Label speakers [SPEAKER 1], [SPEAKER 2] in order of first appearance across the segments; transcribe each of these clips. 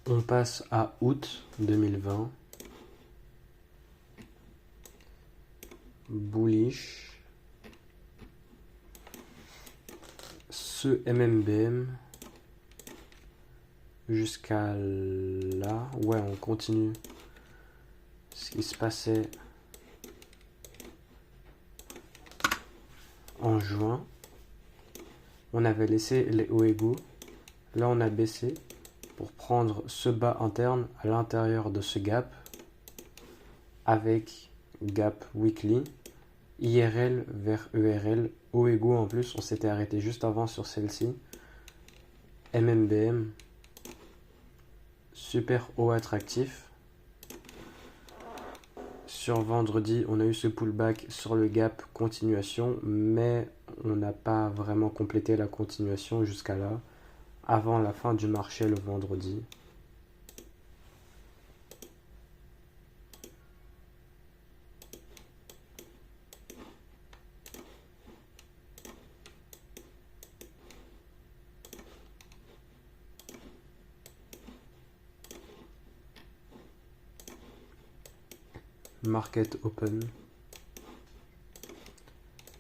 [SPEAKER 1] On passe à août 2020. Bullish. Ce MMBM jusqu'à là. Ouais, on continue ce qui se passait en juin. On avait laissé les hauts égaux. Là, on a baissé pour prendre ce bas interne à l'intérieur de ce gap avec gap weekly, IRL vers ERL, haut égaux en plus. On s'était arrêté juste avant sur celle-ci. MMBM, super haut attractif. Sur vendredi, on a eu ce pullback sur le gap continuation, mais on n'a pas vraiment complété la continuation jusqu'à là, avant la fin du marché le vendredi. Market open.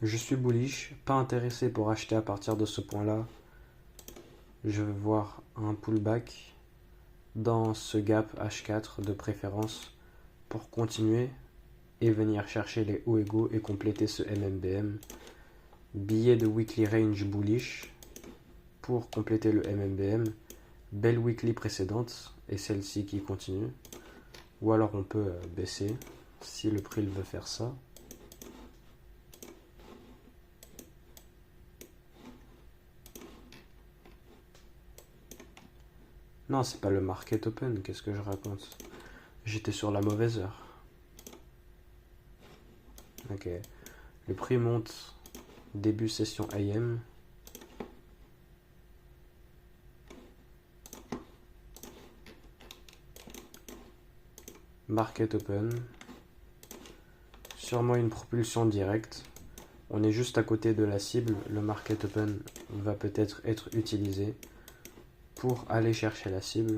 [SPEAKER 1] Je suis bullish, pas intéressé pour acheter à partir de ce point-là. Je vais voir un pullback dans ce gap H4 de préférence pour continuer et venir chercher les hauts égaux et compléter ce MMBM. Billet de weekly range bullish pour compléter le MMBM. Belle weekly précédente et celle-ci qui continue. Ou alors on peut baisser si le prix veut faire ça. Non, c'est pas le market open, qu'est-ce que je raconte? J'étais sur la mauvaise heure. Ok, le prix monte début session AM. Market open. Sûrement une propulsion directe. On est juste à côté de la cible. Le market open va peut-être être utilisé pour aller chercher la cible.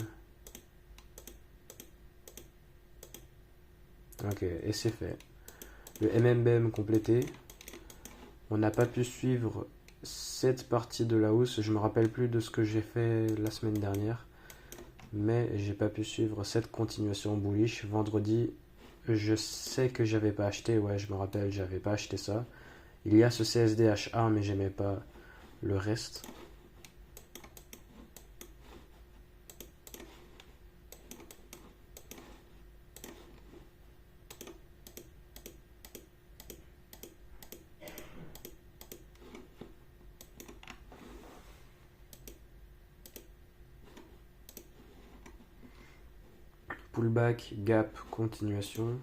[SPEAKER 1] Ok, et c'est fait. Le MMBM complété. On n'a pas pu suivre cette partie de la hausse. Je me rappelle plus de ce que j'ai fait la semaine dernière. Mais j'ai pas pu suivre cette continuation bullish. Vendredi, je sais que j'avais pas acheté. Ouais, je me rappelle, j'avais pas acheté ça. Il y a ce CSDH1, mais j'aimais pas le reste. Pullback, gap, continuation.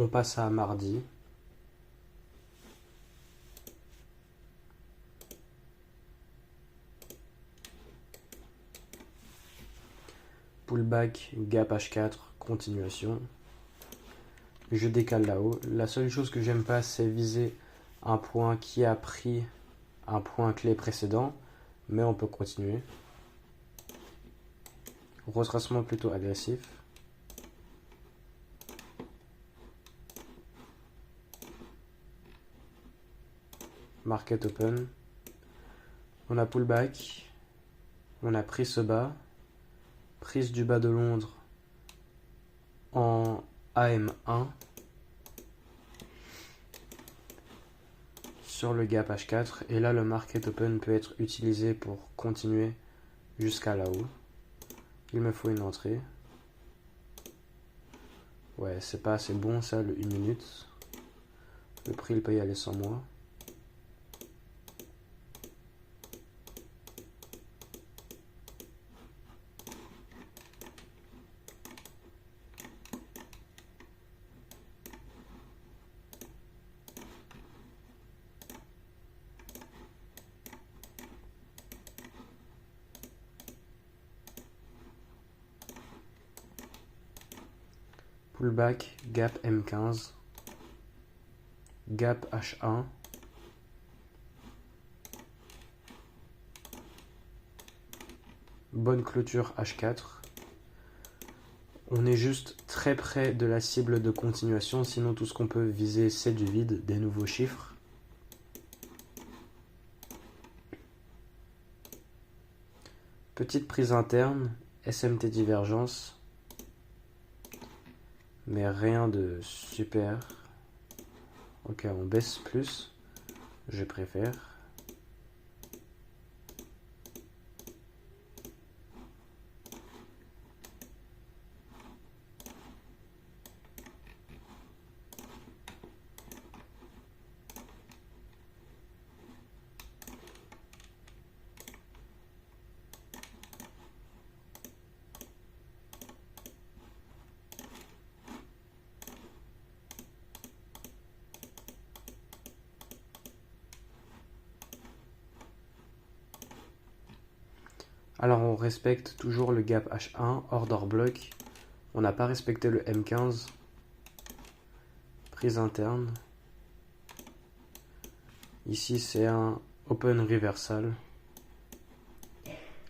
[SPEAKER 1] On passe à mardi. Pullback, gap H4, continuation. Je décale là-haut. La seule chose que j'aime pas, c'est viser un point qui a pris un point clé précédent. Mais on peut continuer. Retracement plutôt agressif. Market open. On a pullback. On a pris ce bas. Prise du bas de Londres en AM1 sur le gap H4. Et là, le market open peut être utilisé pour continuer jusqu'à là-haut. Il me faut une entrée. Ouais, c'est pas assez bon ça, le 1 minute. Le prix, il peut y aller sans moi. Pullback, gap M15, gap H1, bonne clôture H4. On est juste très près de la cible de continuation, sinon tout ce qu'on peut viser c'est du vide, des nouveaux chiffres. Petite prise interne, SMT divergence, mais rien de super. Ok, on baisse plus, je préfère. Alors on respecte toujours le gap H1, order block. On n'a pas respecté le M15. Prise interne. Ici c'est un open reversal.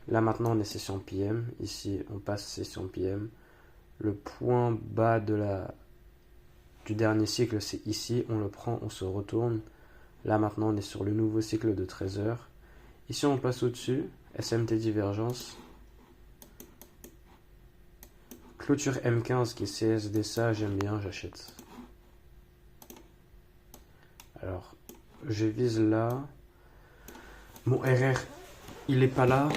[SPEAKER 1] Là maintenant on est session PM. Ici on passe session PM. Le point bas du dernier cycle c'est ici. On le prend, on se retourne. Là maintenant on est sur le nouveau cycle de 13 heures. Ici on passe au-dessus. SMT divergence. Clôture M15 qui est CSD, ça j'aime bien, j'achète. Alors, je vise là. Mon RR, il est pas là,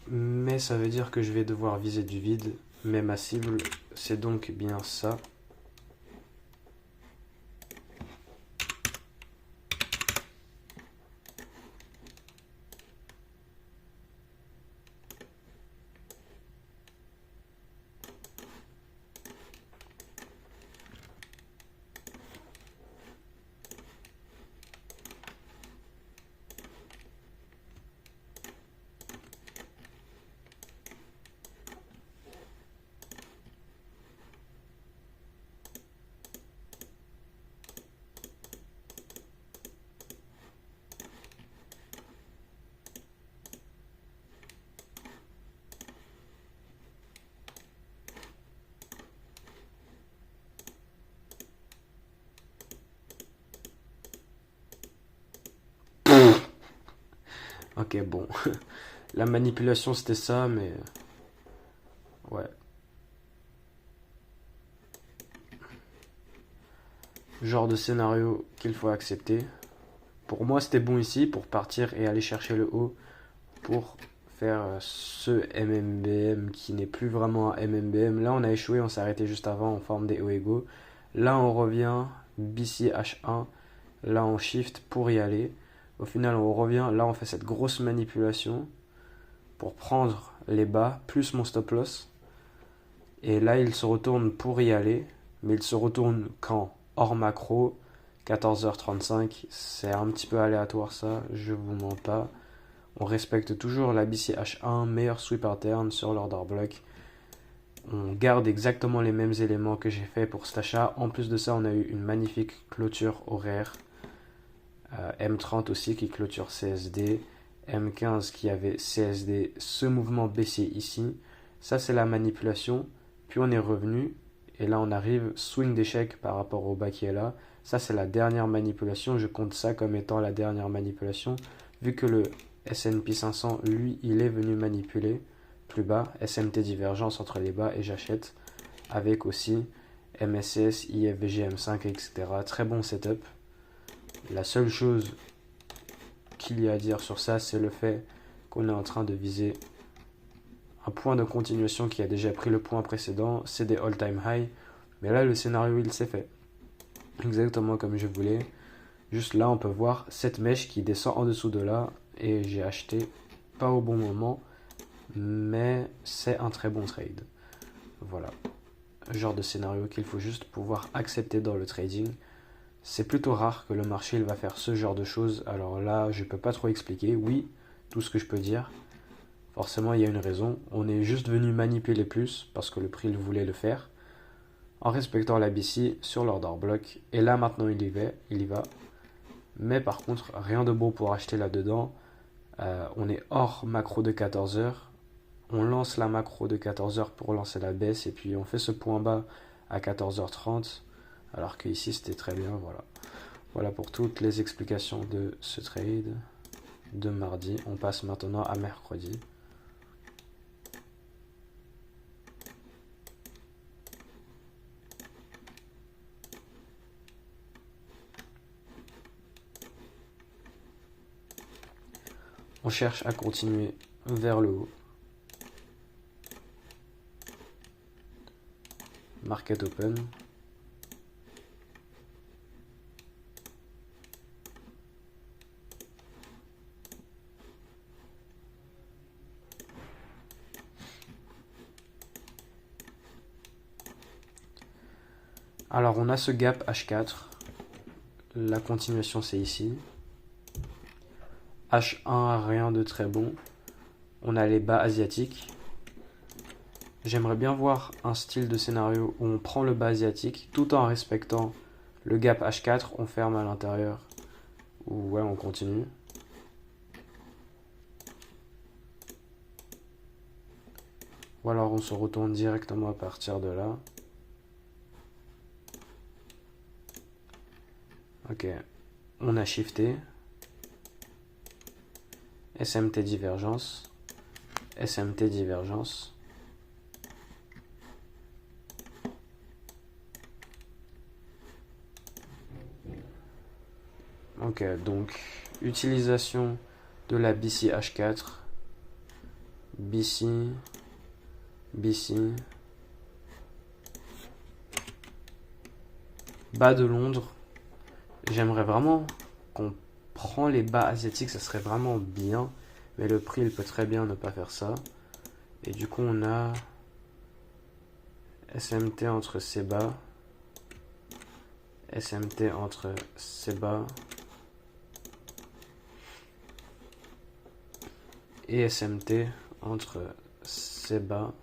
[SPEAKER 1] mais ça veut dire que je vais devoir viser du vide. Mais ma cible, c'est donc bien ça. Ok, bon. La manipulation, c'était ça, mais... Ouais. Genre de scénario qu'il faut accepter. Pour moi, c'était bon ici, pour partir et aller chercher le haut, pour faire ce MMBM qui n'est plus vraiment un MMBM. Là, on a échoué, on s'est arrêté juste avant en forme des hauts égaux. Là, on revient, BC H1. Là, on shift pour y aller. Au final, on revient. Là, on fait cette grosse manipulation pour prendre les bas, plus mon stop loss. Et là, il se retourne pour y aller. Mais il se retourne quand? Hors macro, 14h35. C'est un petit peu aléatoire ça, je vous mens pas. On respecte toujours la BCH1, meilleur sweep interne sur l'order block. On garde exactement les mêmes éléments que j'ai fait pour cet achat. En plus de ça, on a eu une magnifique clôture horaire. M30 aussi qui clôture CSD. M15 qui avait CSD, ce mouvement baissier ici. Ça, c'est la manipulation. Puis on est revenu. Et là, on arrive, swing d'échec par rapport au bas qui est là. Ça, c'est la dernière manipulation. Je compte ça comme étant la dernière manipulation. Vu que le S&P 500, lui, il est venu manipuler plus bas. SMT divergence entre les bas et j'achète. Avec aussi MSS, IFVG, M5, etc. Très bon setup. La seule chose qu'il y a à dire sur ça, c'est le fait qu'on est en train de viser un point de continuation qui a déjà pris le point précédent. C'est des all-time high. Mais là, le scénario, il s'est fait. Exactement comme je voulais. Juste là, on peut voir cette mèche qui descend en dessous de là. Et j'ai acheté pas au bon moment. Mais c'est un très bon trade. Voilà. Genre de scénario qu'il faut juste pouvoir accepter dans le trading. C'est plutôt rare que le marché il va faire ce genre de choses. Alors là, je peux pas trop expliquer. Oui, tout ce que je peux dire. Forcément, il y a une raison. On est juste venu manipuler plus parce que le prix il voulait le faire en respectant la BC sur l'order block. Et là, maintenant, il y va. Mais par contre, rien de bon pour acheter là-dedans. On est hors macro de 14 heures. On lance la macro de 14 heures pour lancer la baisse. Et puis, on fait ce point bas à 14h30. Alors qu'ici, c'était très bien. Voilà. Voilà pour toutes les explications de ce trade de mardi. On passe maintenant à mercredi. On cherche à continuer vers le haut. Market open. Alors on a ce gap H4. La continuation c'est ici. H1, rien de très bon. On a les bas asiatiques. J'aimerais bien voir un style de scénario où on prend le bas asiatique tout en respectant le gap H4. On ferme à l'intérieur. Ou ouais, on continue. Ou alors on se retourne directement à partir de là. Ok, on a shifté. SMT divergence. SMT divergence. Ok, donc utilisation de la BC H4. BC. BC. Bas de Londres. J'aimerais vraiment qu'on prend les bas asiatiques, ça serait vraiment bien. Mais le prix, il peut très bien ne pas faire ça. Et du coup, on a SMT entre ces bas. SMT entre ces bas. Et SMT entre ces bas.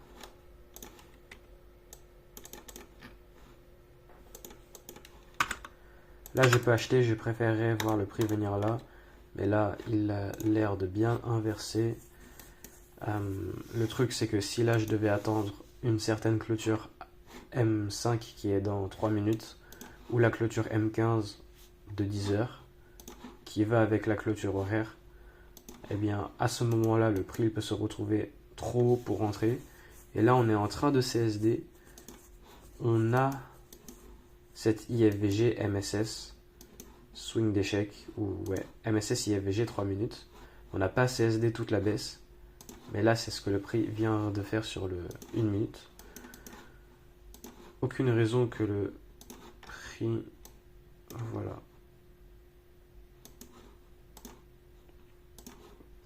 [SPEAKER 1] Là, je peux acheter, je préférerais voir le prix venir là. Mais là, il a l'air de bien inverser. Le truc, c'est que si là, je devais attendre une certaine clôture M5 qui est dans 3 minutes, ou la clôture M15 de 10 heures, qui va avec la clôture horaire, eh bien, à ce moment-là, le prix il peut se retrouver trop haut pour rentrer. Et là, on est en train de CSD. On a cette IFVG MSS, swing d'échec, ou ouais, MSS IFVG 3 minutes. On n'a pas CSD toute la baisse. Mais là, c'est ce que le prix vient de faire sur le 1 minute. Aucune raison que le prix... Voilà.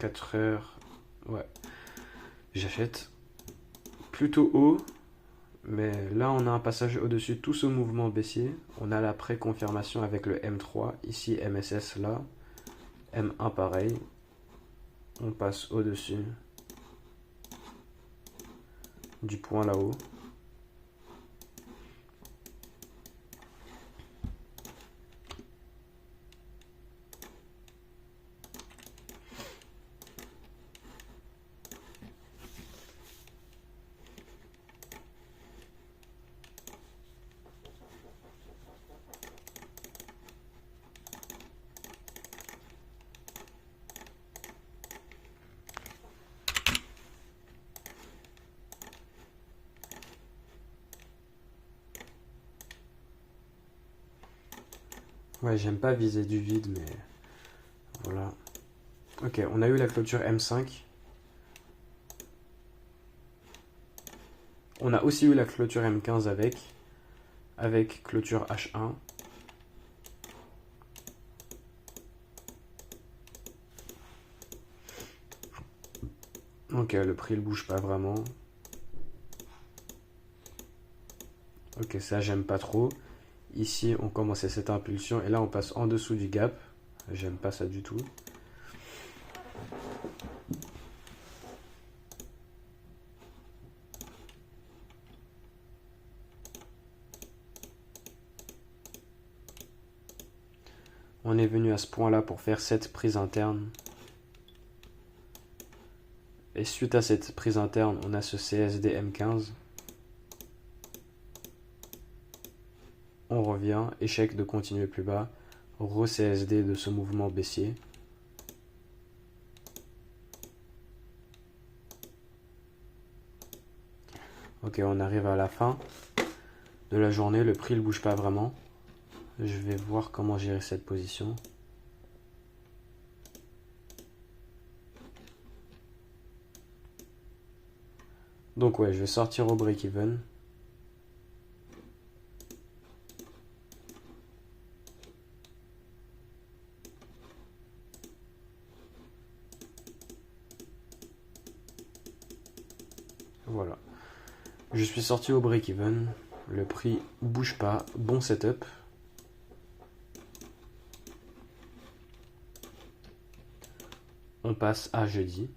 [SPEAKER 1] 4 heures. Ouais. J'achète plutôt haut. Mais là, on a un passage au-dessus de tout ce mouvement baissier. On a la pré-confirmation avec le M3. Ici, MSS là. M1 pareil. On passe au-dessus du point là-haut. Ouais, j'aime pas viser du vide, mais voilà. Ok, on a eu la clôture M5. On a aussi eu la clôture M15 avec. avec clôture H1. Ok, le prix ne bouge pas vraiment. Ok, ça j'aime pas trop. Ici on commence à cette impulsion et là on passe en dessous du gap. J'aime pas ça du tout. On est venu à ce point-là pour faire cette prise interne. Et suite à cette prise interne, on a ce CSD M15. On revient, échec de continuer plus bas, re-CSD de ce mouvement baissier. Ok, on arrive à la fin de la journée, le prix ne bouge pas vraiment. Je vais voir comment gérer cette position. Donc ouais, je vais sortir au break-even. Voilà. Je suis sorti au break-even. Le prix bouge pas. Bon setup. On passe à jeudi.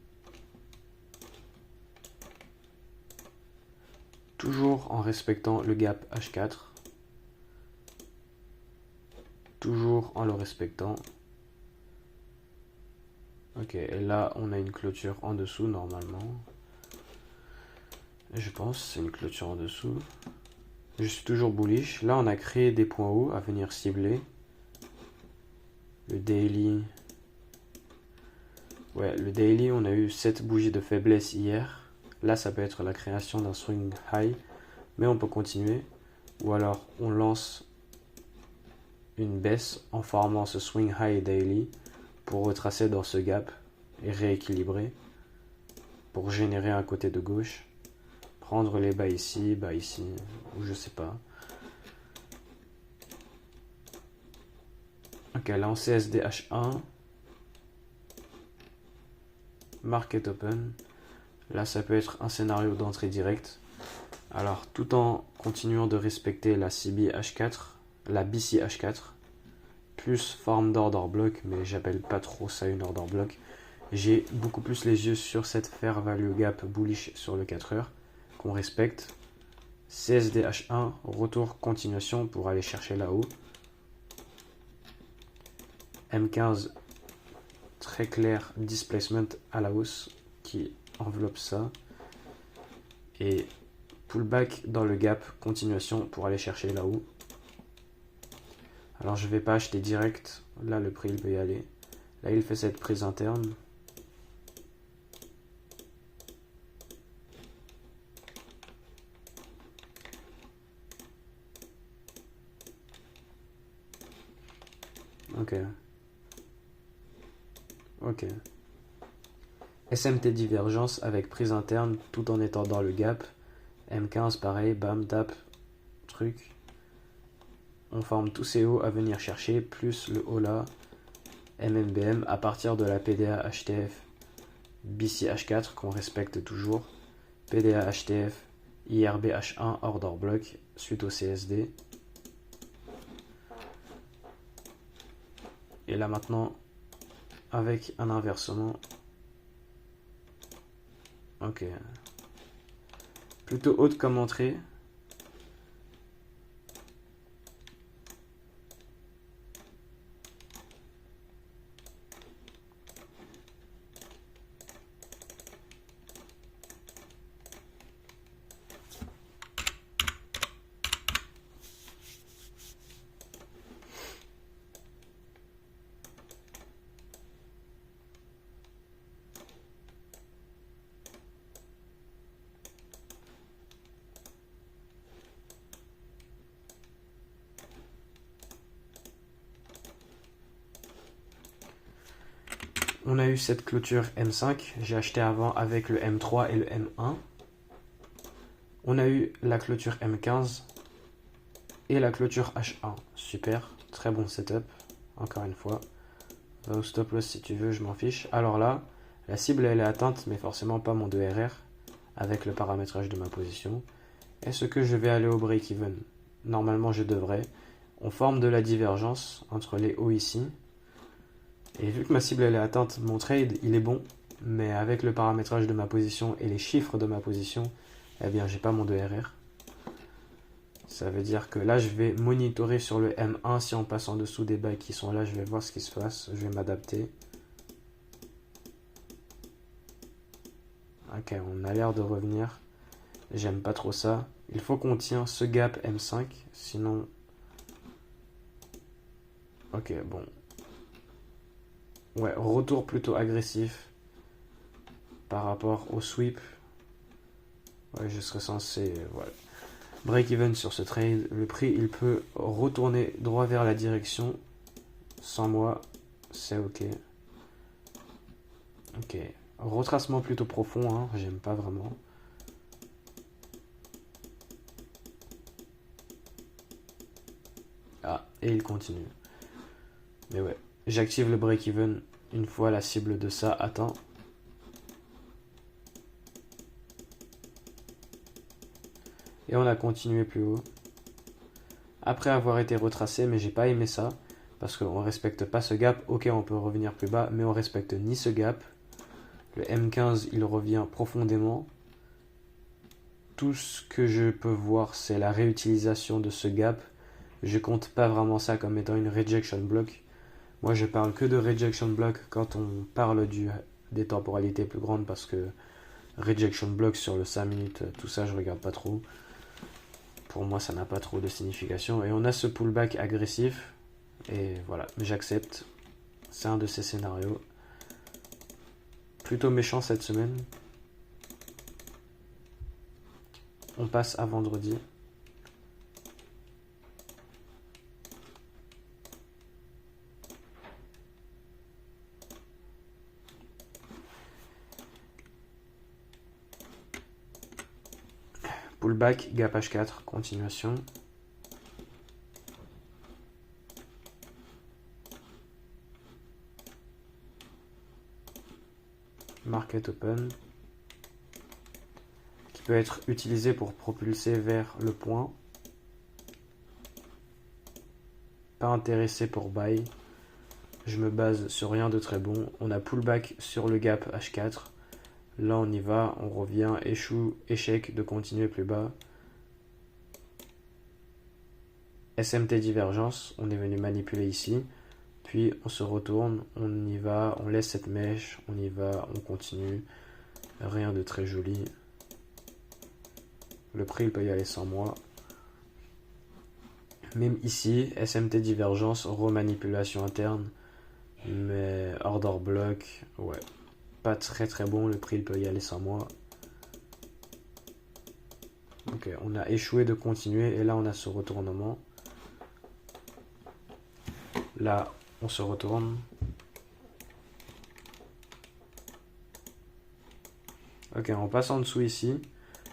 [SPEAKER 1] Toujours en respectant le gap H4. Toujours en le respectant. Ok, et là on a une clôture en dessous normalement. Je pense c'est une clôture en dessous. Je suis toujours bullish. Là on a créé des points hauts à venir cibler. Le daily. Ouais, le daily, on a eu 7 bougies de faiblesse hier. Là, ça peut être la création d'un swing high, mais on peut continuer. Ou alors, on lance une baisse en formant ce swing high daily pour retracer dans ce gap et rééquilibrer pour générer un côté de gauche. Prendre les bas ici, ou je sais pas. Ok, là, en CSD H1. Market open. Là, ça peut être un scénario d'entrée directe. Alors, tout en continuant de respecter la CB H4, la BC H4, plus forme d'order block, mais j'appelle pas trop ça une order block. J'ai beaucoup plus les yeux sur cette fair value gap bullish sur le 4 heures qu'on respecte. CSD H1, retour continuation pour aller chercher là-haut. M15, très clair, displacement à la hausse qui enveloppe ça. Et pullback dans le gap, continuation pour aller chercher là-haut. Alors je vais pas acheter direct, là le prix il peut y aller. Là il fait cette prise interne. Ok. Ok. SMT divergence avec prise interne tout en étant dans le gap. M15 pareil, bam, tap, truc. On forme tous ces hauts à venir chercher, plus le haut là, MMBM à partir de la PDA HTF BC H4 qu'on respecte toujours. PDA HTF IRB H1 order block suite au CSD. Et là maintenant, avec un inversement. Ok. Plutôt haute comme entrée. On a eu cette clôture M5, j'ai acheté avant avec le M3 et le M1. On a eu la clôture M15 et la clôture H1. Super, très bon setup, encore une fois. Va au stop loss si tu veux, je m'en fiche. Alors là, la cible elle est atteinte, mais forcément pas mon 2RR avec le paramétrage de ma position. Est-ce que je vais aller au break-even? Normalement je devrais. On forme de la divergence entre les hauts ici. Et vu que ma cible elle est atteinte, mon trade il est bon. Mais avec le paramétrage de ma position et les chiffres de ma position, eh bien j'ai pas mon 2RR. Ça veut dire que là je vais monitorer sur le M1. Si on passe en dessous des bails qui sont là, je vais voir ce qui se passe. Je vais m'adapter. Ok, on a l'air de revenir. J'aime pas trop ça. Il faut qu'on tient ce gap M5. Sinon... Ok, bon. Ouais, retour plutôt agressif par rapport au sweep. Ouais, je serais censé... Voilà. Break-even sur ce trade. Le prix, il peut retourner droit vers la direction. Sans moi, c'est ok. Ok. Retracement plutôt profond, hein. J'aime pas vraiment. Ah, et il continue. Mais ouais. J'active le break-even une fois la cible de ça atteint. Et on a continué plus haut. Après avoir été retracé, mais j'ai pas aimé ça. Parce qu'on ne respecte pas ce gap. Ok, on peut revenir plus bas, mais on respecte ni ce gap. Le M15, il revient profondément. Tout ce que je peux voir, c'est la réutilisation de ce gap. Je compte pas vraiment ça comme étant une rejection block. Moi, je parle que de rejection block quand on parle des temporalités plus grandes parce que rejection block sur le 5 minutes, tout ça, je regarde pas trop. Pour moi, ça n'a pas trop de signification. Et on a ce pullback agressif. Et voilà, j'accepte. C'est un de ces scénarios. Plutôt méchant cette semaine. On passe à vendredi. Pullback, gap H4, continuation. Market open. Qui peut être utilisé pour propulser vers le point. Pas intéressé pour buy. Je me base sur rien de très bon. On a pullback sur le gap H4. Là on y va, on revient, échoue, échec de continuer plus bas. SMT divergence, on est venu manipuler ici. Puis on se retourne, on y va, on laisse cette mèche, on y va, on continue. Rien de très joli. Le prix il peut y aller sans moi. Même ici, SMT divergence, remanipulation interne. Mais order block, ouais. Pas très très bon, le prix il peut y aller sans moi. Ok, on a échoué de continuer et là on a ce retournement. Là, on se retourne. Ok, on passe en dessous ici.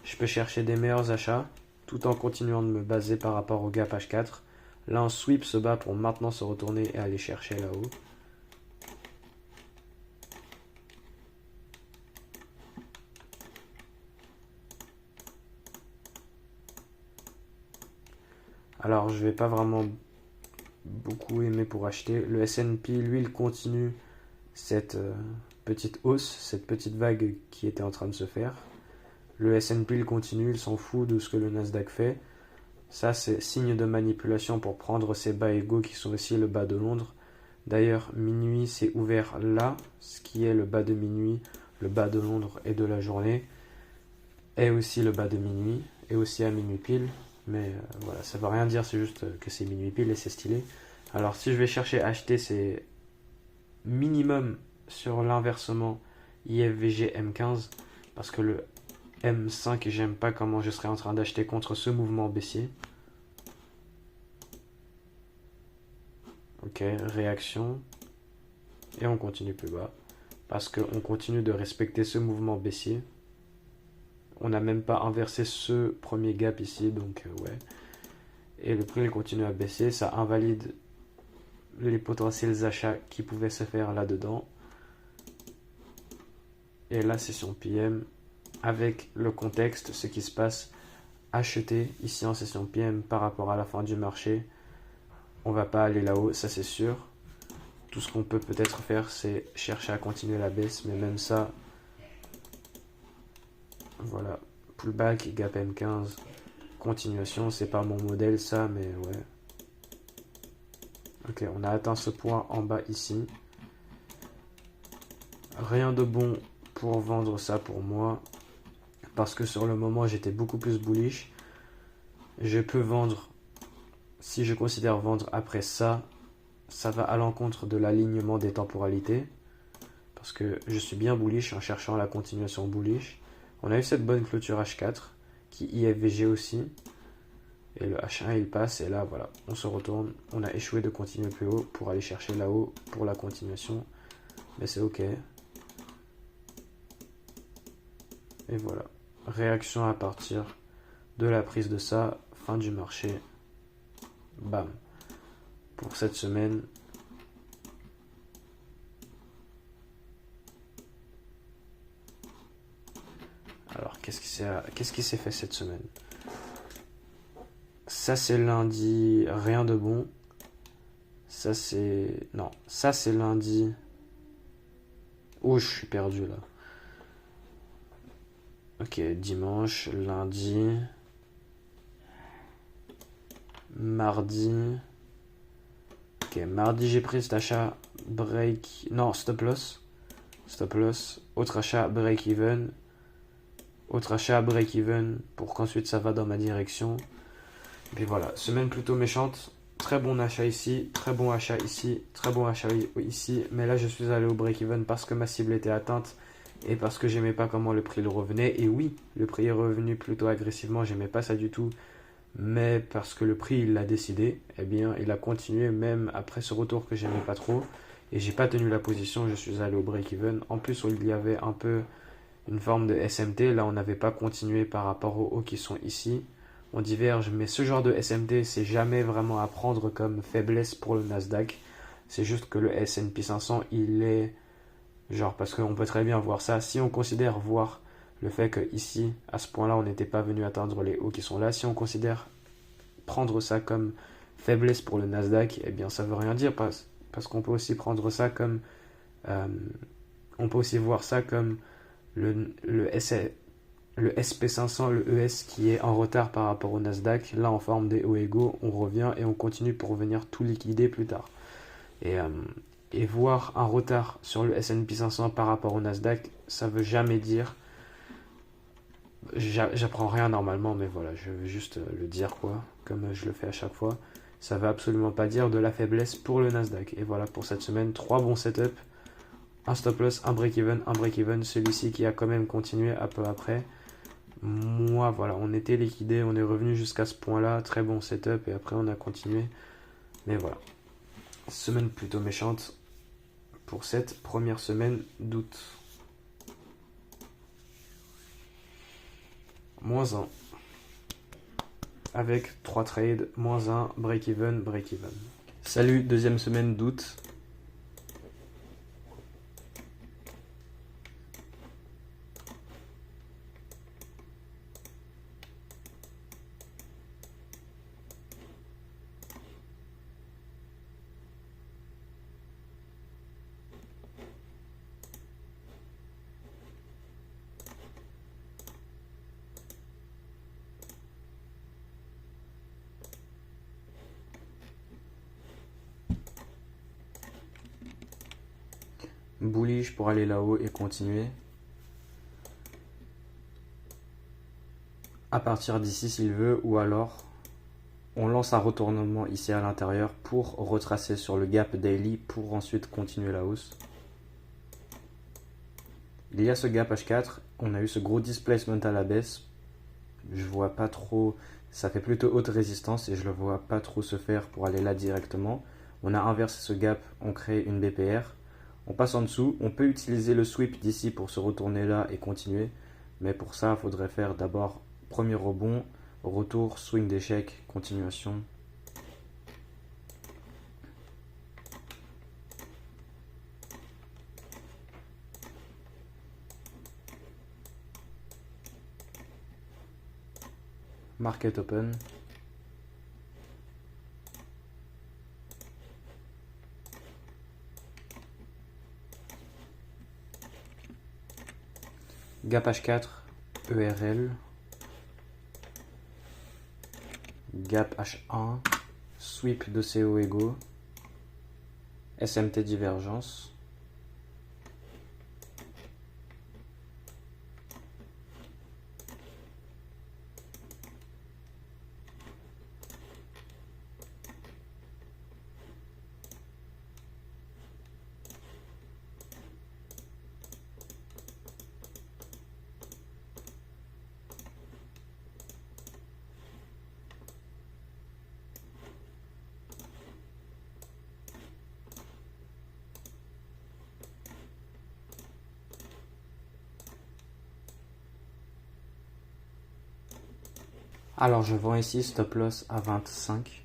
[SPEAKER 1] Je peux chercher des meilleurs achats tout en continuant de me baser par rapport au gap H4. Là, un sweep se bat pour maintenant se retourner et aller chercher là-haut. Alors, je vais pas vraiment beaucoup aimer pour acheter. Le S&P, lui, il continue cette petite hausse, cette petite vague qui était en train de se faire. Le S&P, il continue, il s'en fout de ce que le Nasdaq fait. Ça, c'est signe de manipulation pour prendre ces bas égaux qui sont aussi le bas de Londres. D'ailleurs, minuit s'est ouvert là, ce qui est le bas de minuit, le bas de Londres et de la journée, et aussi le bas de minuit, et aussi à minuit pile. Mais voilà, ça ne veut rien dire, c'est juste que c'est minuit pile et c'est stylé. Alors si je vais chercher à acheter, c'est minimum sur l'inversement IFVG M15, parce que le M5, j'aime pas comment je serais en train d'acheter contre ce mouvement baissier. Ok, réaction. Et on continue plus bas. Parce qu'on continue de respecter ce mouvement baissier. On n'a même pas inversé ce premier gap ici, donc ouais. et le prix il continue à baisser, ça invalide les potentiels achats qui pouvaient se faire là-dedans. Et la session PM, avec le contexte, ce qui se passe, acheter ici en session PM par rapport à la fin du marché, on va pas aller là-haut, ça c'est sûr. Tout ce qu'on peut peut-être faire, c'est chercher à continuer la baisse, mais même ça, voilà, pullback, gap M15, continuation, c'est pas mon modèle ça, mais ouais. Ok, on a atteint ce point en bas ici. Rien de bon pour vendre ça pour moi, parce que sur le moment j'étais beaucoup plus bullish. Je peux vendre, si je considère vendre après ça, ça va à l'encontre de l'alignement des temporalités, parce que je suis bien bullish en cherchant la continuation bullish. On a eu cette bonne clôture H4 qui IFVG aussi, et le H1 il passe, et là voilà, on se retourne, on a échoué de continuer plus haut pour aller chercher là-haut pour la continuation, mais c'est ok. Et voilà, réaction à partir de la prise de ça, fin du marché, bam. Pour cette semaine, alors qu'est-ce qui s'est fait cette semaine? Ça c'est lundi, rien de bon. Ça c'est... Non, ça c'est lundi. Oh, je suis perdu là. Ok, dimanche, lundi, mardi. Ok, mardi j'ai pris cet achat break... Non, stop loss. Stop loss. Autre achat break even. Autre achat break even pour qu'ensuite ça va dans ma direction. Et puis voilà, semaine plutôt méchante. Très bon achat ici, très bon achat ici, très bon achat ici. Mais là je suis allé au break even parce que ma cible était atteinte. Et parce que j'aimais pas comment le prix le revenait. Et oui, le prix est revenu plutôt agressivement, j'aimais pas ça du tout. Mais parce que le prix il l'a décidé, eh bien il a continué même après ce retour que j'aimais pas trop. Et j'ai pas tenu la position, je suis allé au break-even. En plus, il y avait un peu une forme de SMT. Là, on n'avait pas continué par rapport aux hauts qui sont ici. On diverge, mais ce genre de SMT, c'est jamais vraiment à prendre comme faiblesse pour le Nasdaq. C'est juste que le S&P 500, il est... Genre, parce qu'on peut très bien voir ça. Si on considère voir le fait que ici, à ce point-là, on n'était pas venu atteindre les hauts qui sont là. Si on considère prendre ça comme faiblesse pour le Nasdaq, eh bien, ça veut rien dire. Parce qu'on peut aussi prendre ça comme... on peut aussi voir ça comme le SP500, le ES qui est en retard par rapport au Nasdaq. Là, en forme des hauts égaux, on revient et on continue pour venir tout liquider plus tard. Et voir un retard sur le S&P 500 par rapport au Nasdaq, ça veut jamais dire... J'apprends rien normalement, mais voilà, je veux juste le dire quoi, comme je le fais à chaque fois. Ça veut absolument pas dire de la faiblesse pour le Nasdaq. Et voilà pour cette semaine, 3 bons setups, un stop loss, un break-even, celui-ci qui a quand même continué un peu après. Moi, voilà, on était liquidé, on est revenu jusqu'à ce point-là, très bon setup, et après on a continué. Mais voilà, semaine plutôt méchante pour cette première semaine d'août. Moins 1. Avec 3 trades, moins 1, break-even, break-even. Salut, deuxième semaine d'août. Bullish pour aller là-haut et continuer. À partir d'ici s'il veut, ou alors on lance un retournement ici à l'intérieur pour retracer sur le gap daily pour ensuite continuer la hausse. Il y a ce gap H4, on a eu ce gros displacement à la baisse. Je vois pas trop, ça fait plutôt haute résistance et je le vois pas trop se faire pour aller là directement. On a inversé ce gap, on crée une BPR. On passe en dessous, on peut utiliser le sweep d'ici pour se retourner là et continuer. Mais pour ça, il faudrait faire d'abord premier rebond, retour, swing d'échec, continuation. Market open. Gap H4, ERL. Gap H1, sweep de CO égaux. SMT divergence. Alors je vends ici stop loss à 25.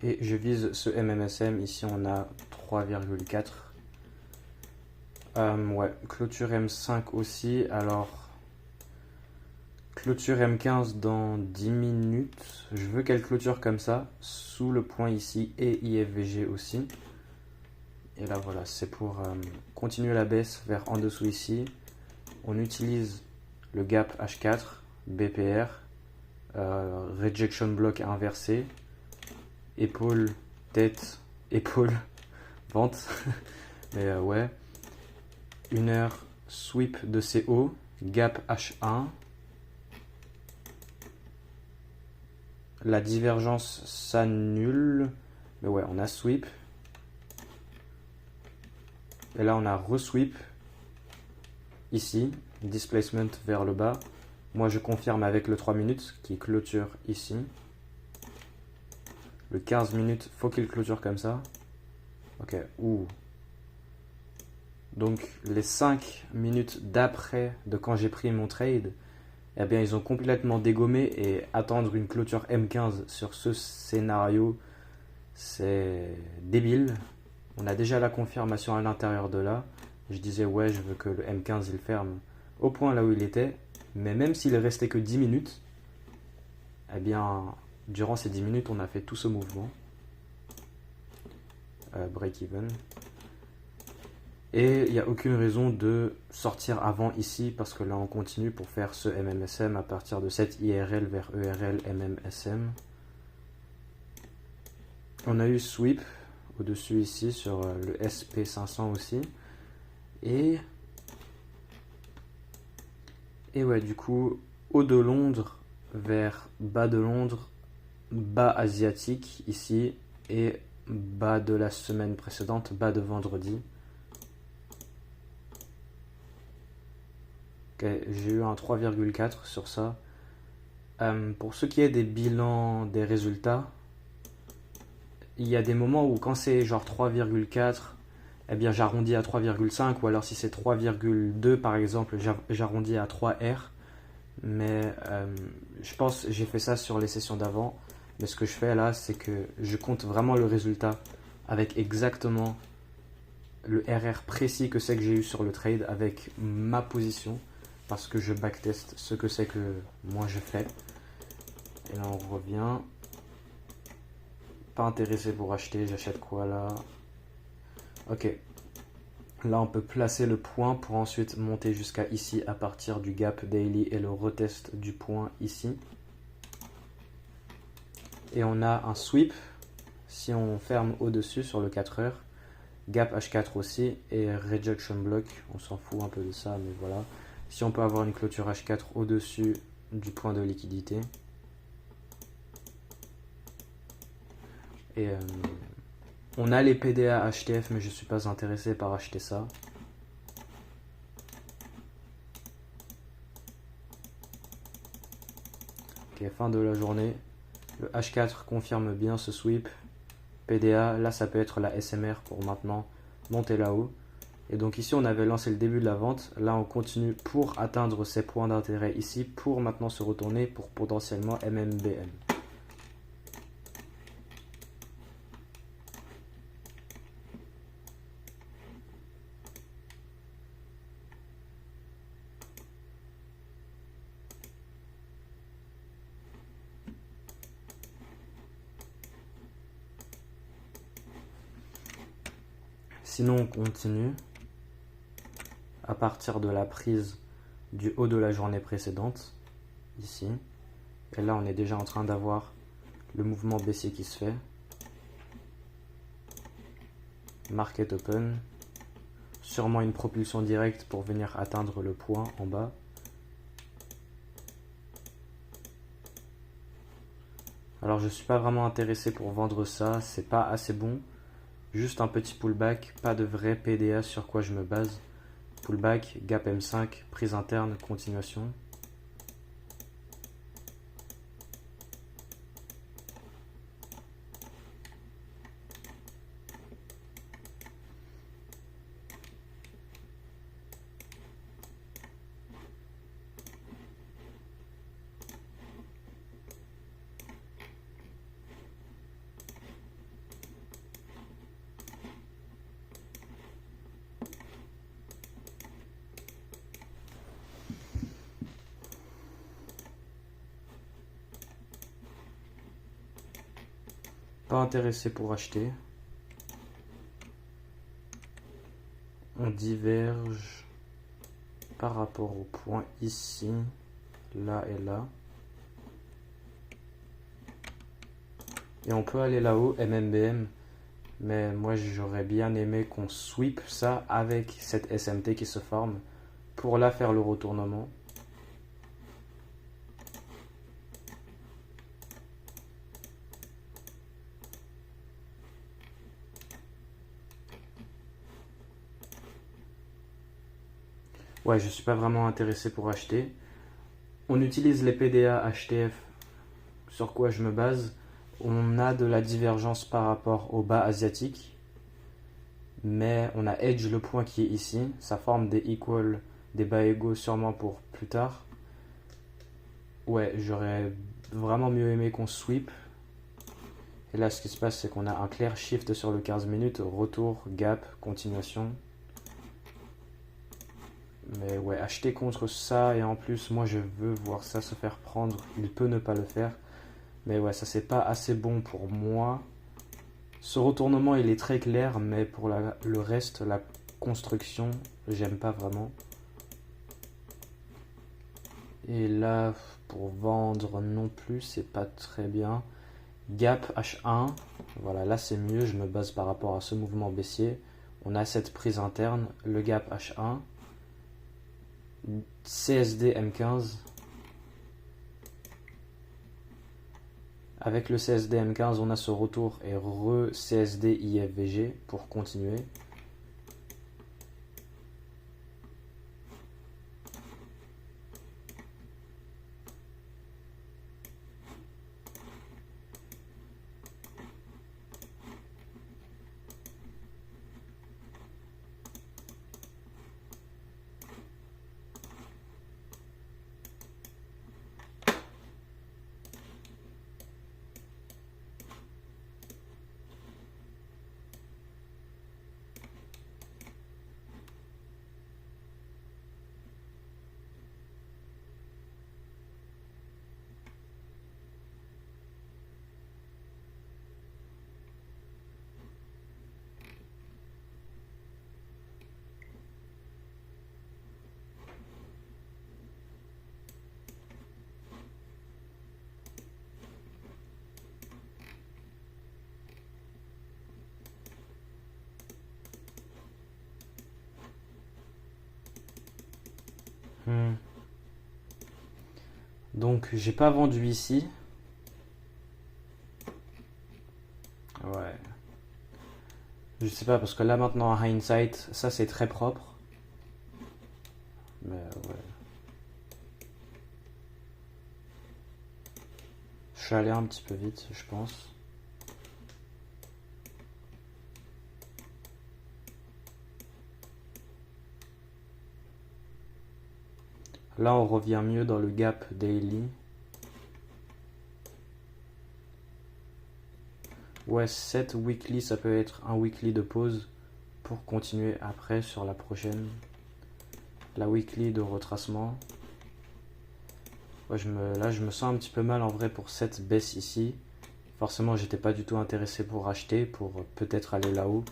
[SPEAKER 1] Et je vise ce MMSM, ici on a 3,4. Ouais, clôture M5 aussi, alors clôture M15 dans 10 minutes. Je veux qu'elle clôture comme ça, sous le point ici, et IFVG aussi. Et là voilà, c'est pour continuer la baisse vers en dessous ici. On utilise le gap H4, BPR, rejection block inversé, épaule, tête, épaule, vente. Mais ouais, 1 heure sweep de CO, gap H1. La divergence s'annule. Mais ouais, on a sweep. Et là, on a re-sweep. Ici, displacement vers le bas. Moi, je confirme avec le 3 minutes qui clôture ici. Le 15 minutes, faut qu'il clôture comme ça. Ok, ouh. Donc, les 5 minutes d'après de quand j'ai pris mon trade, eh bien, ils ont complètement dégommé et attendre une clôture M15 sur ce scénario, c'est débile. On a déjà la confirmation à l'intérieur de là. Je disais, ouais, je veux que le M15 il ferme au point là où il était. Mais même s'il restait que 10 minutes, eh bien, durant ces 10 minutes, on a fait tout ce mouvement. Break-even. Et il n'y a aucune raison de sortir avant ici parce que là on continue pour faire ce MMSM à partir de cette IRL vers ERL MMSM. On a eu sweep au-dessus ici sur le SP500 aussi. Et ouais, du coup, haut de Londres vers bas de Londres, bas asiatique ici et bas de la semaine précédente, bas de vendredi. J'ai eu un 3,4 sur ça. Pour ce qui est des bilans des résultats, il y a des moments où quand c'est genre 3,4, eh bien j'arrondis à 3,5, ou alors si c'est 3,2 par exemple, j'arrondis à 3R. Mais je pense j'ai fait ça sur les sessions d'avant. Mais ce que je fais là, c'est que je compte vraiment le résultat avec exactement le RR précis que c'est que j'ai eu sur le trade avec ma position. Parce que je backteste ce que c'est que moi je fais. Et là on revient. Pas intéressé pour acheter, j'achète quoi là? Ok. Là on peut placer le point pour ensuite monter jusqu'à ici à partir du gap daily et le retest du point ici. Et on a un sweep si on ferme au-dessus sur le 4 heures. Gap H4 aussi et rejection block. On s'en fout un peu de ça, mais voilà. Si on peut avoir une clôture H4 au-dessus du point de liquidité. Et on a les PDA HTF, mais je ne suis pas intéressé par acheter ça. Ok, fin de la journée. Le H4 confirme bien ce sweep. PDA, là ça peut être la SMR pour maintenant monter là-haut. Et donc ici on avait lancé le début de la vente, là on continue pour atteindre ces points d'intérêt ici, pour maintenant se retourner pour potentiellement MMBM. Sinon, on continue à partir de la prise du haut de la journée précédente, ici. Et là, on est déjà en train d'avoir le mouvement baissier qui se fait. Market open. Sûrement une propulsion directe pour venir atteindre le point en bas. Alors je ne suis pas vraiment intéressé pour vendre ça, c'est pas assez bon. Juste un petit pullback, pas de vrai PDA sur quoi je me base. Pullback, gap M5, prise interne, continuation. Pas intéressé pour acheter. On diverge par rapport au point ici, là et là. Et on peut aller là-haut, MMBM. Mais moi j'aurais bien aimé qu'on sweep ça avec cette SMT qui se forme pour là faire le retournement. Ouais, je suis pas vraiment intéressé pour acheter. On utilise les PDA HTF. Sur quoi je me base? On a de la divergence par rapport au bas asiatique. Mais on a edge le point qui est ici. Ça forme des equals, des bas égaux sûrement pour plus tard. Ouais, j'aurais vraiment mieux aimé qu'on sweep. Et là, ce qui se passe, c'est qu'on a un clair shift sur le 15 minutes. Retour, gap, continuation. Mais ouais, acheter contre ça, et en plus, moi je veux voir ça se faire prendre. Il peut ne pas le faire. Mais ouais, ça c'est pas assez bon pour moi. Ce retournement, il est très clair, mais pour le reste, la construction, j'aime pas vraiment. Et là, pour vendre non plus, c'est pas très bien. Gap H1, voilà, là c'est mieux, je me base par rapport à ce mouvement baissier. On a cette prise interne, le gap H1. CSD M15. Avec le CSD M15, on a ce retour et re-CSD IFVG pour continuer. Donc j'ai pas vendu ici. Ouais. Je sais pas parce que là maintenant en hindsight, ça c'est très propre. Mais ouais. Je suis allé un petit peu vite, je pense. Là, on revient mieux dans le gap daily. Ouais, 7 weekly, ça peut être un weekly de pause pour continuer après sur la prochaine. La weekly de retracement. Ouais, là, je me sens un petit peu mal en vrai pour cette baisse ici. Forcément, j'étais pas du tout intéressé pour acheter, pour peut-être aller là-haut.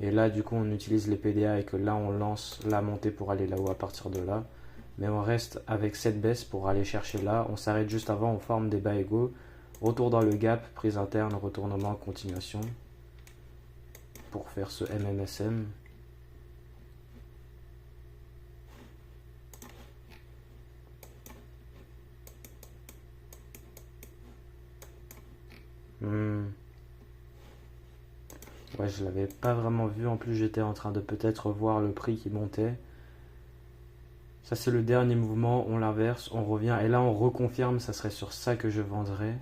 [SPEAKER 1] Et là, du coup, on utilise les PDA et que là, on lance la montée pour aller là-haut à partir de là. Mais on reste avec cette baisse pour aller chercher là. On s'arrête juste avant, on forme des bas égaux. Retour dans le gap, prise interne, retournement, continuation. Pour faire ce MMSM. Ouais, je l'avais pas vraiment vu. En plus, j'étais en train de peut-être voir le prix qui montait. Ça, c'est le dernier mouvement. On l'inverse, on revient. Et là, on reconfirme. Ça serait sur ça que je vendrais.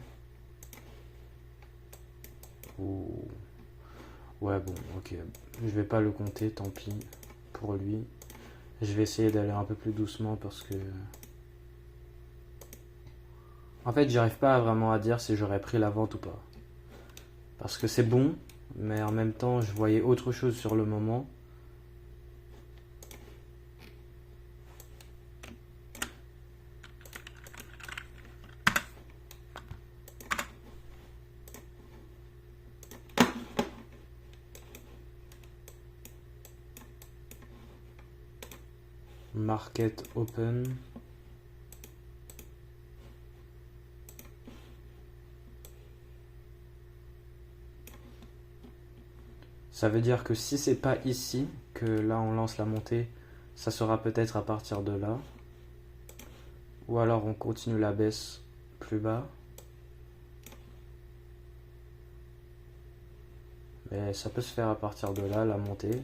[SPEAKER 1] Ouh. Ouais, bon, ok. Je vais pas le compter, tant pis pour lui. Je vais essayer d'aller un peu plus doucement parce que... En fait, j'arrive pas vraiment à dire si j'aurais pris la vente ou pas. Parce que c'est bon, mais en même temps, je voyais autre chose sur le moment. Market open. Ça veut dire que si c'est pas ici que là on lance la montée, ça sera peut-être à partir de là. Ou alors on continue la baisse plus bas. Mais ça peut se faire à partir de là, la montée.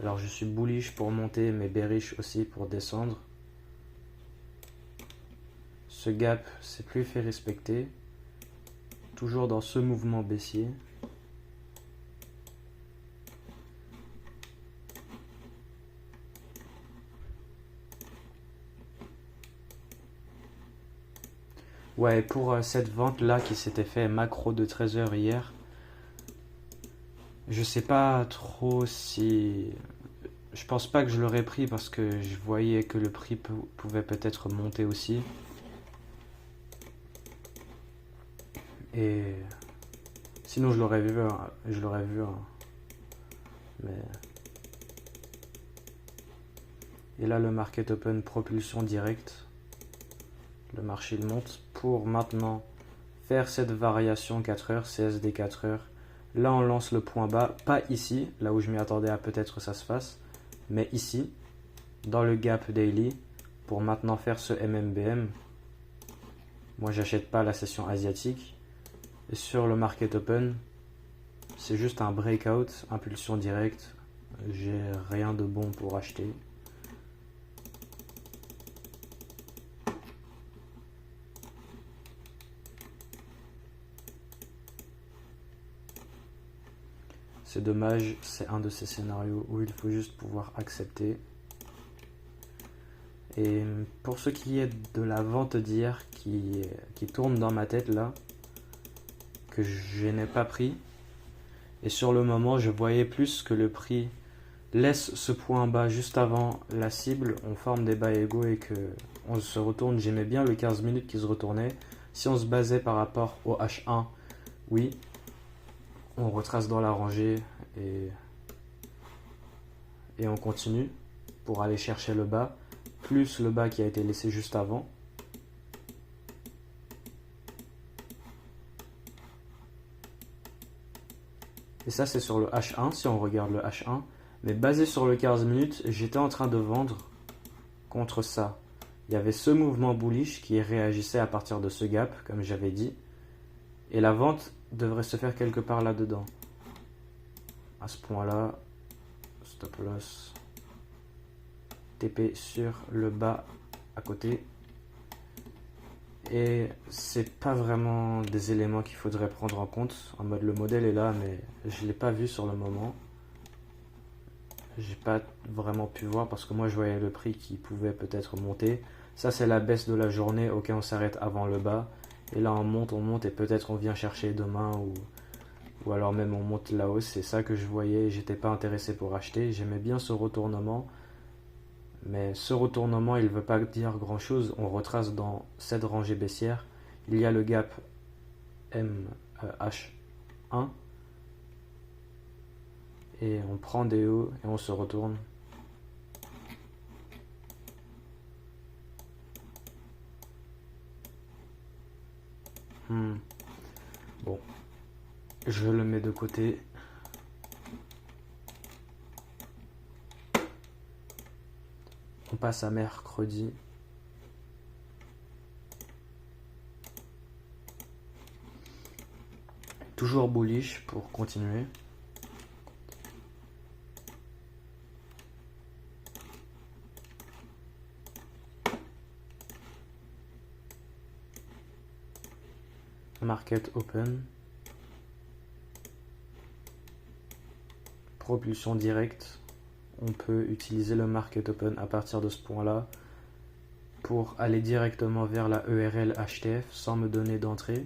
[SPEAKER 1] Alors je suis bullish pour monter, mais bearish aussi pour descendre. Ce gap, c'est plus fait respecter. Toujours dans ce mouvement baissier. Ouais, pour cette vente-là qui s'était fait macro de 13 heures hier, je sais pas trop si... Je pense pas que je l'aurais pris parce que je voyais que le prix pouvait peut-être monter aussi. Et sinon je l'aurais vu, hein, hein. Mais... Et là le market open propulsion directe. Le marché il monte pour maintenant faire cette variation 4 heures, CSD 4 heures. Là on lance le point bas, pas ici, là où je m'y attendais à peut-être ça se fasse, mais ici, dans le gap daily, pour maintenant faire ce MMBM. Moi j'achète pas la session asiatique. Et sur le market open, c'est juste un breakout, impulsion directe. J'ai rien de bon pour acheter. C'est dommage, c'est un de ces scénarios où il faut juste pouvoir accepter. Et pour ce qui est de la vente d'hier qui tourne dans ma tête là, que je n'ai pas pris, et sur le moment je voyais plus que le prix laisse ce point bas juste avant la cible, on forme des bas égaux et que on se retourne. J'aimais bien le 15 minutes qui se retournait. Si on se basait par rapport au H1, oui, on retrace dans la rangée et on continue pour aller chercher le bas, plus le bas qui a été laissé juste avant. Et ça c'est sur le H1 si on regarde le H1. Mais basé sur le 15 minutes, j'étais en train de vendre contre ça. Il y avait ce mouvement bullish qui réagissait à partir de ce gap, comme j'avais dit. Et la vente devrait se faire quelque part là-dedans. À ce point-là, stop loss. TP sur le bas à côté. Et c'est pas vraiment des éléments qu'il faudrait prendre en compte. En mode le modèle est là, mais je l'ai pas vu sur le moment. J'ai pas vraiment pu voir parce que moi je voyais le prix qui pouvait peut-être monter. Ça c'est la baisse de la journée, ok on s'arrête avant le bas. Et là on monte et peut-être on vient chercher demain ou alors même on monte la hausse. C'est ça que je voyais, j'étais pas intéressé pour acheter. J'aimais bien ce retournement. Mais ce retournement il veut pas dire grand chose. On retrace dans cette rangée baissière. Il y a le gap MH1. Et on prend des hauts et on se retourne. Bon, je le mets de côté. On passe à mercredi. Toujours bullish pour continuer. Market open. Propulsion directe. On peut utiliser le market open à partir de ce point-là pour aller directement vers la ERL HTF sans me donner d'entrée.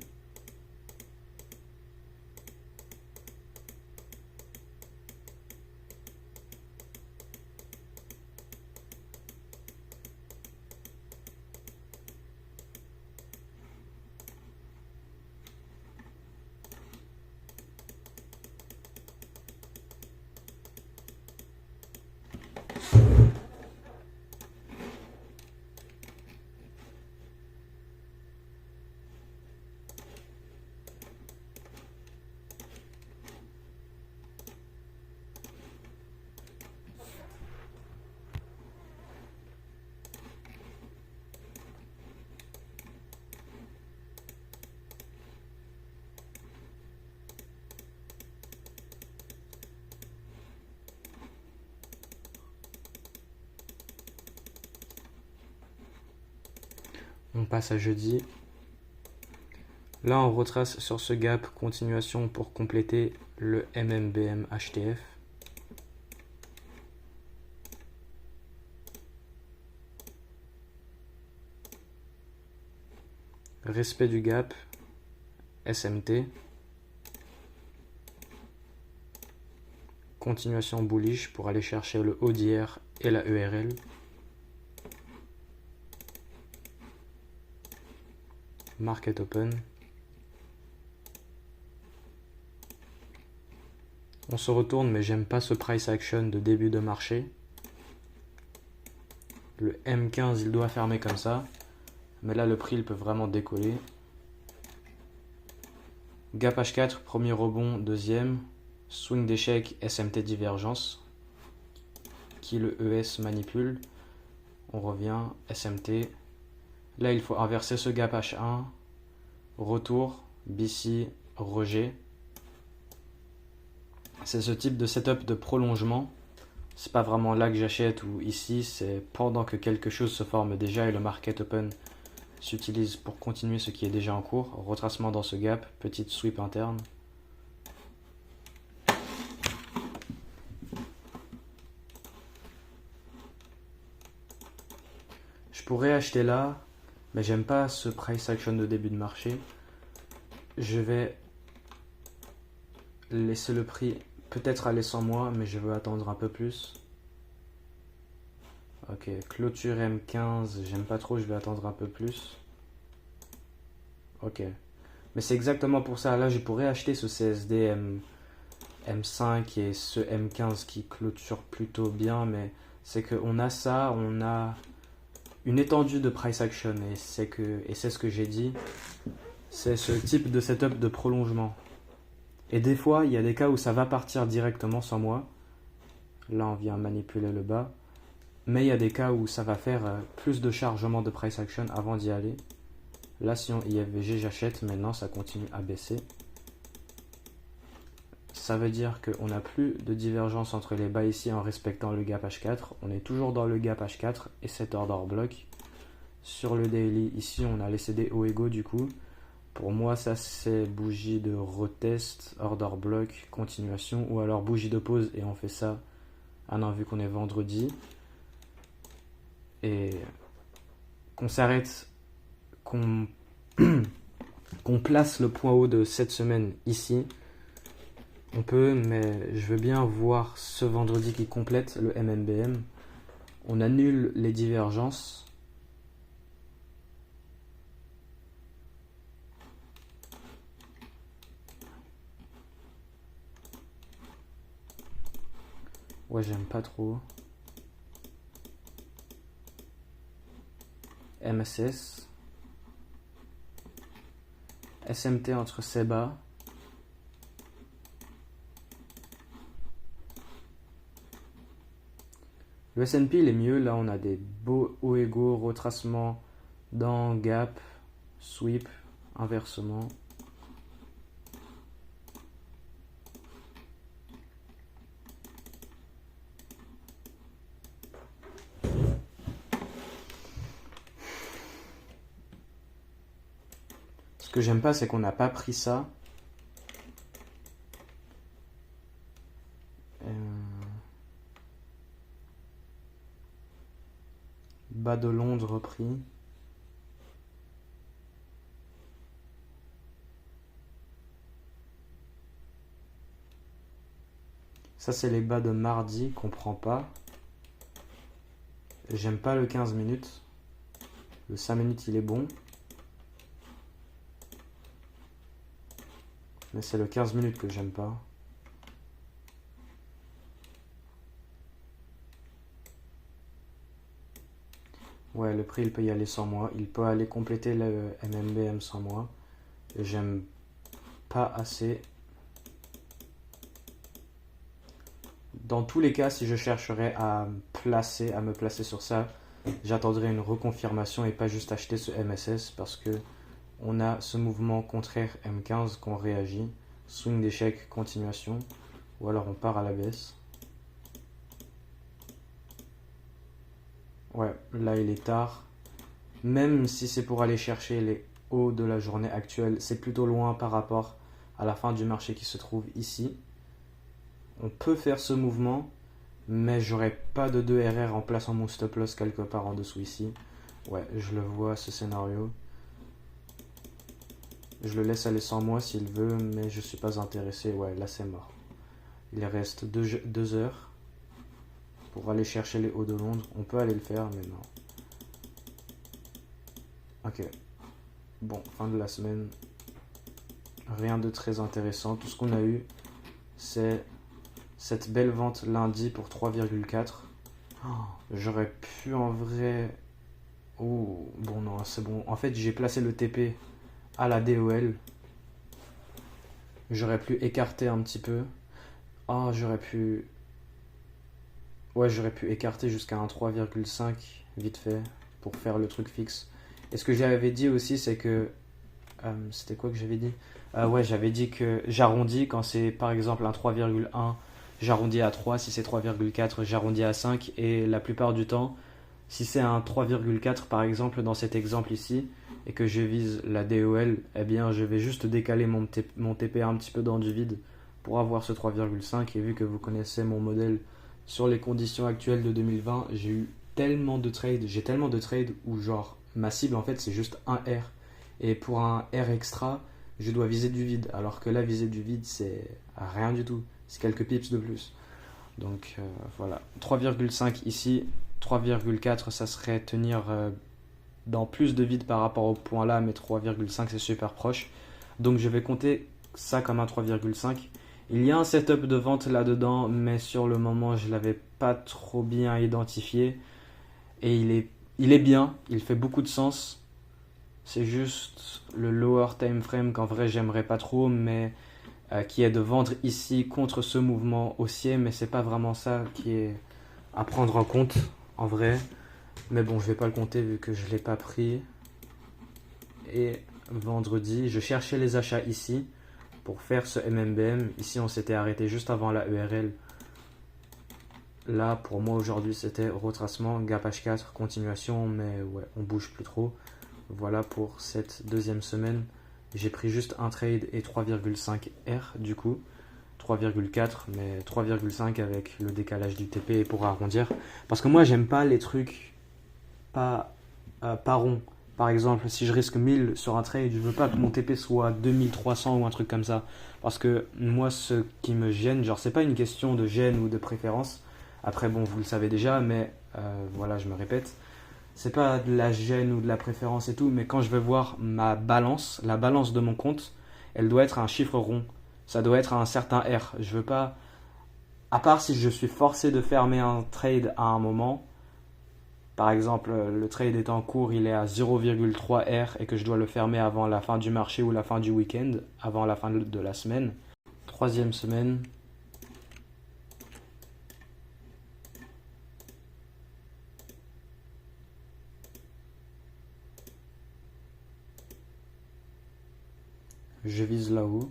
[SPEAKER 1] On passe à jeudi. Là, on retrace sur ce gap continuation pour compléter le MMBM HTF. Respect du gap, SMT. Continuation bullish pour aller chercher le haut d'hier et la ERL. Market open. On se retourne, mais j'aime pas ce price action de début de marché. Le M15 il doit fermer comme ça, mais là le prix il peut vraiment décoller. Gap H4, premier rebond, deuxième. Swing d'échec, SMT divergence. Qui le ES manipule. On revient, SMT. Là il faut inverser ce gap H1. Retour, BC, rejet. C'est ce type de setup de prolongement. C'est pas vraiment là que j'achète ou ici, c'est pendant que quelque chose se forme déjà et le market open s'utilise pour continuer ce qui est déjà en cours. Retracement dans ce gap, petite sweep interne. Je pourrais acheter là, mais j'aime pas ce price action de début de marché. Je vais laisser le prix peut-être aller sans moi, mais je veux attendre un peu plus. Ok, clôture M15, j'aime pas trop, je vais attendre un peu plus. Ok. Mais c'est exactement pour ça. Là, je pourrais acheter ce CSD M5 et ce M15 qui clôture plutôt bien, mais c'est qu'on a ça, on a une étendue de price action, et c'est ce que j'ai dit. C'est ce type de setup de prolongement. Et des fois, il y a des cas où ça va partir directement sans moi. Là, on vient manipuler le bas. Mais il y a des cas où ça va faire plus de chargement de price action avant d'y aller. Là, si on IFVG, j'achète. Maintenant, ça continue à baisser. Ça veut dire qu'on n'a plus de divergence entre les bas ici en respectant le gap H4. On est toujours dans le gap H4 et cet order block. Sur le daily, ici, on a laissé des hauts égaux du coup. Pour moi, ça c'est bougie de retest, order block, continuation, ou alors bougie de pause et on fait ça. Ah non, vu qu'on est vendredi. Et qu'on s'arrête, qu'on place le point haut de cette semaine ici. On peut, mais je veux bien voir ce vendredi qui complète le MMBM. On annule les divergences. Ouais, j'aime pas trop. MSS. SMT entre ces bas. Le S&P il est mieux. Là, on a des beaux hauts égaux, retracement dans gap, sweep, inversement. Ce que j'aime pas, c'est qu'on n'a pas pris ça. Bas de Londres repris. Ça, c'est les bas de mardi qu'on prend pas. J'aime pas le 15 minutes. Le 5 minutes, il est bon. Mais c'est le 15 minutes que j'aime pas. Ouais, le prix, il peut y aller sans moi. Il peut aller compléter le MMBM sans moi. Et j'aime pas assez. Dans tous les cas, si je chercherais à me placer sur ça, j'attendrai une reconfirmation et pas juste acheter ce MSS parce que on a ce mouvement contraire M15 qu'on réagit. Swing d'échec, continuation. Ou alors on part à la baisse. Ouais, là il est tard. Même si c'est pour aller chercher les hauts de la journée actuelle, c'est plutôt loin par rapport à la fin du marché qui se trouve ici. On peut faire ce mouvement, mais j'aurais pas de 2 RR en plaçant mon stop loss quelque part en dessous ici. Ouais, je le vois ce scénario. Je le laisse aller sans moi s'il veut, mais je suis pas intéressé. Ouais, là c'est mort. Il reste 2 heures pour aller chercher les hauts de Londres. On peut aller le faire, mais non. Ok. Bon, fin de la semaine. Rien de très intéressant. Tout ce qu'on a eu, c'est cette belle vente lundi pour 3,4. Oh, j'aurais pu en vrai... Oh, bon non, c'est bon. En fait, j'ai placé le TP à la DOL. J'aurais pu écarter un petit peu. Oh, j'aurais pu... Ouais, j'aurais pu écarter jusqu'à un 3,5 vite fait pour faire le truc fixe. Et ce que j'avais dit aussi, c'est que... c'était quoi que j'avais dit? Ouais, j'avais dit que j'arrondis quand c'est par exemple un 3,1, j'arrondis à 3. Si c'est 3,4, j'arrondis à 5. Et la plupart du temps, si c'est un 3,4 par exemple dans cet exemple ici, et que je vise la DOL, eh bien je vais juste décaler mon TP un petit peu dans du vide pour avoir ce 3,5. Et vu que vous connaissez mon modèle sur les conditions actuelles de 2020, j'ai tellement de trades où genre ma cible en fait c'est juste un R. Et pour un R extra, je dois viser du vide. Alors que là, viser du vide, c'est rien du tout. C'est quelques pips de plus. Donc voilà. 3,5 ici. 3,4, ça serait tenir dans plus de vide par rapport au point là. Mais 3,5, c'est super proche. Donc je vais compter ça comme un 3,5. Il y a un setup de vente là-dedans. Mais sur le moment, je ne l'avais pas trop bien identifié. Et il est bien. Il fait beaucoup de sens. C'est juste le lower time frame qu'en vrai j'aimerais pas trop, mais qui est de vendre ici contre ce mouvement haussier, mais c'est pas vraiment ça qui est à prendre en compte en vrai. Mais bon, je vais pas le compter vu que je l'ai pas pris. Et vendredi, je cherchais les achats ici pour faire ce MMBM. Ici, on s'était arrêté juste avant la ERL. Là, pour moi aujourd'hui, c'était retracement, gap H4, continuation, mais ouais, on bouge plus trop. Voilà pour cette deuxième semaine. J'ai pris juste un trade et 3,5 R du coup. 3,4 mais 3,5 avec le décalage du TP et pour arrondir. Parce que moi j'aime pas les trucs pas rond. Par exemple, si je risque 1000 sur un trade, je veux pas que mon TP soit 2300 ou un truc comme ça. Parce que moi ce qui me gêne, genre c'est pas une question de gêne ou de préférence. Après bon, vous le savez déjà, mais voilà, je me répète. C'est pas de la gêne ou de la préférence et tout, mais quand je vais voir ma balance, la balance de mon compte, elle doit être un chiffre rond. Ça doit être un certain R. Je veux pas À part si je suis forcé de fermer un trade à un moment, par exemple le trade est en cours, il est à 0,3 R et que je dois le fermer avant la fin du marché ou la fin du week-end, avant la fin de la semaine. Troisième semaine. Je vise là-haut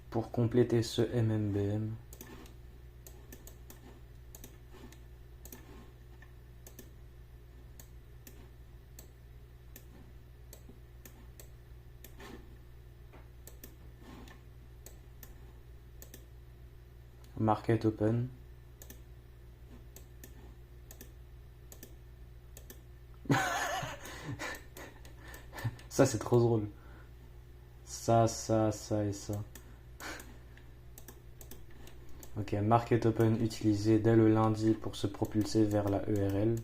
[SPEAKER 1] pour compléter ce MMBM. Market open. Ça, c'est trop drôle. Ça et ça. Ok, market open utilisé dès le lundi pour se propulser vers la ERL.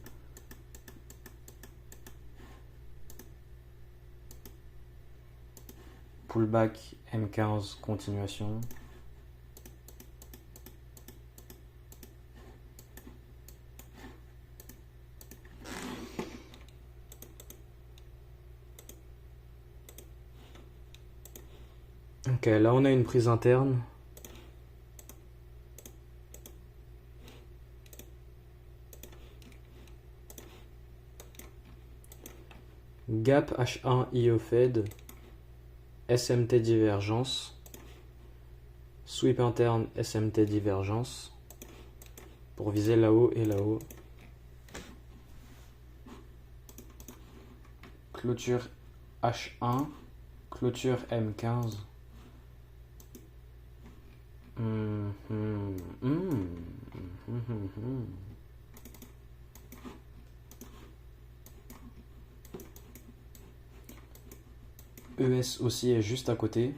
[SPEAKER 1] Pullback M15 continuation. Ok, là on a une prise interne. Gap H1 IO Fed. SMT divergence. Sweep interne SMT divergence. Pour viser là-haut et là-haut. Clôture H1. Clôture M15. ES aussi est juste à côté.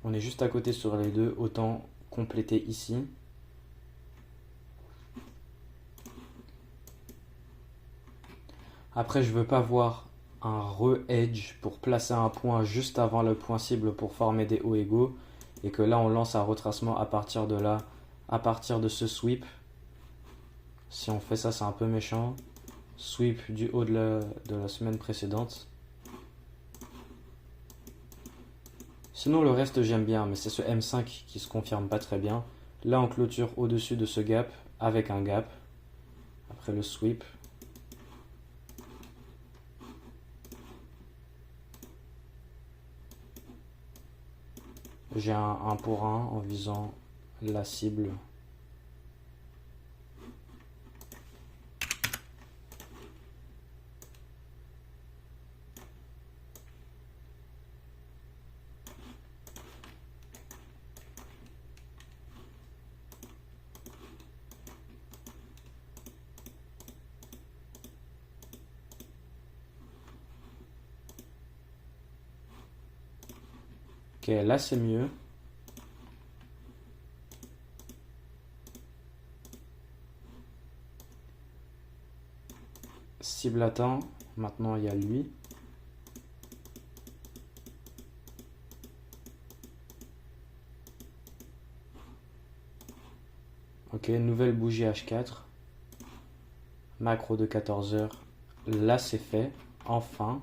[SPEAKER 1] On est juste à côté sur les deux, autant compléter ici. Après, je veux pas voir un re-edge pour placer un point juste avant le point cible pour former des hauts égaux. Et que là, on lance un retracement à partir de là, à partir de ce sweep. Si on fait ça, c'est un peu méchant. Sweep du haut de la semaine précédente. Sinon, le reste, j'aime bien, mais c'est ce M5 qui se confirme pas très bien. Là, on clôture au-dessus de ce gap, avec un gap. Après le sweep. J'ai un 1 pour 1 en visant la cible. Ok, là c'est mieux. Cible atteint. Maintenant il y a lui. Ok, nouvelle bougie H4. Macro de 14 heures. Là c'est fait. Enfin.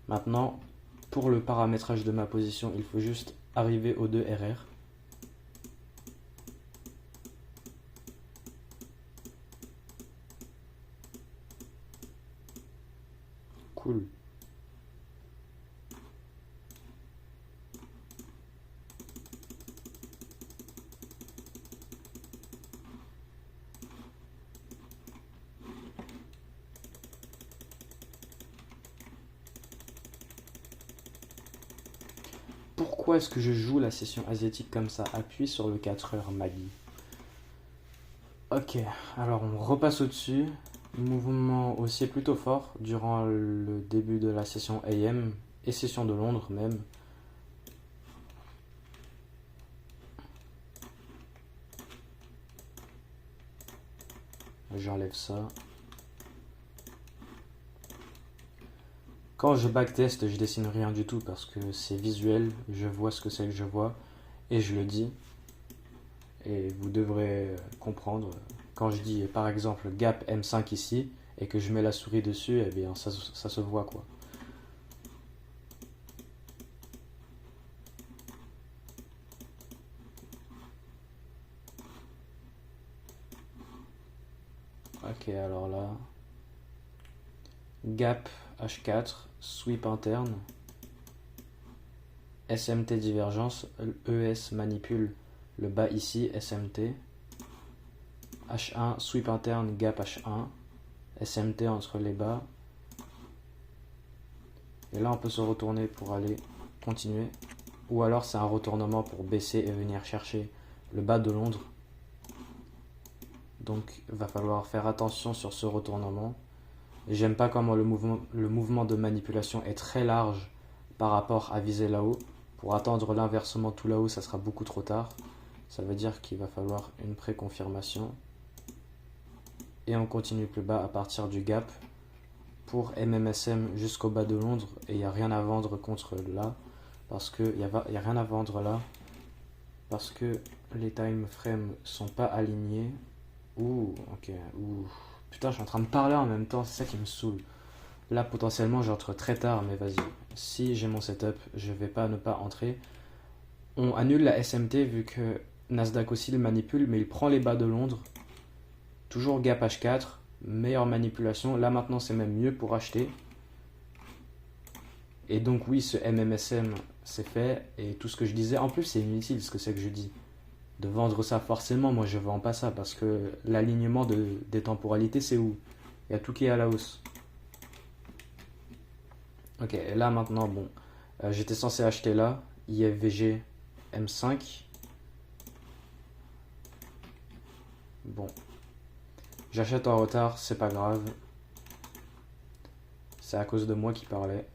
[SPEAKER 1] Maintenant, pour le paramétrage de ma position, il faut juste arriver aux 2 RR. Cool. Pourquoi est-ce que je joue la session asiatique comme ça? Appuie sur le 4 heures Maggie. Ok, alors on repasse au-dessus. Mouvement haussier plutôt fort durant le début de la session AM et session de Londres même. J'enlève ça. Quand je backtest, je dessine rien du tout parce que c'est visuel, je vois ce que c'est que je vois et je le dis. Et vous devrez comprendre, quand je dis par exemple gap M5 ici et que je mets la souris dessus, eh bien ça se voit quoi. Ok, alors là, gap H4, sweep interne, SMT divergence, ES manipule le bas ici, SMT, H1, sweep interne, gap H1, SMT entre les bas. Et là on peut se retourner pour aller continuer. Ou alors c'est un retournement pour baisser et venir chercher le bas de Londres. Donc il va falloir faire attention sur ce retournement. J'aime pas comment le mouvement de manipulation est très large par rapport à viser là-haut. Pour attendre l'inversement tout là-haut, ça sera beaucoup trop tard. Ça veut dire qu'il va falloir une préconfirmation. Et on continue plus bas à partir du gap pour MMSM jusqu'au bas de Londres. Et il n'y a rien à vendre contre là. Parce qu'il n'y a rien à vendre là. Parce que les time frames sont pas alignés. Ouh, ok. Ouh. Putain, je suis en train de parler en même temps, c'est ça qui me saoule. Là, potentiellement, j'entre très tard, mais vas-y. Si j'ai mon setup, je vais pas ne pas entrer. On annule la SMT vu que Nasdaq aussi le manipule, mais il prend les bas de Londres. Toujours gap H4, meilleure manipulation. Là, maintenant, c'est même mieux pour acheter. Et donc, oui, ce MMSM, c'est fait. Et tout ce que je disais, en plus, c'est inutile ce que c'est que je dis. De vendre ça, forcément, moi, je vends pas ça parce que l'alignement des temporalités, c'est où? Il y a tout qui est à la hausse. Ok, et là maintenant, bon, j'étais censé acheter là, IFVG M5. Bon, j'achète en retard, c'est pas grave. C'est à cause de moi qui parlais.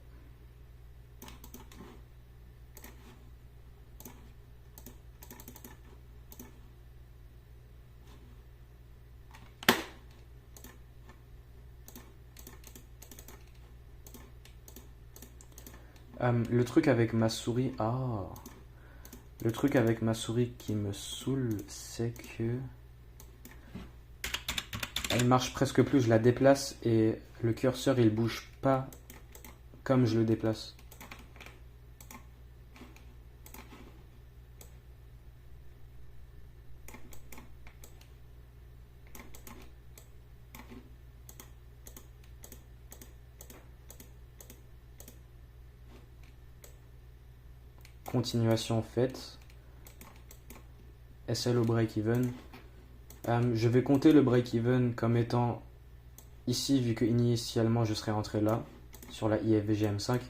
[SPEAKER 1] Le truc avec ma souris, le truc avec ma souris qui me saoule, c'est que elle marche presque plus. Je la déplace et le curseur il bouge pas comme je le déplace. Continuation faite. SL au break-even. Je vais compter le break-even comme étant ici, vu que initialement je serais entré là, sur la IFVG M5.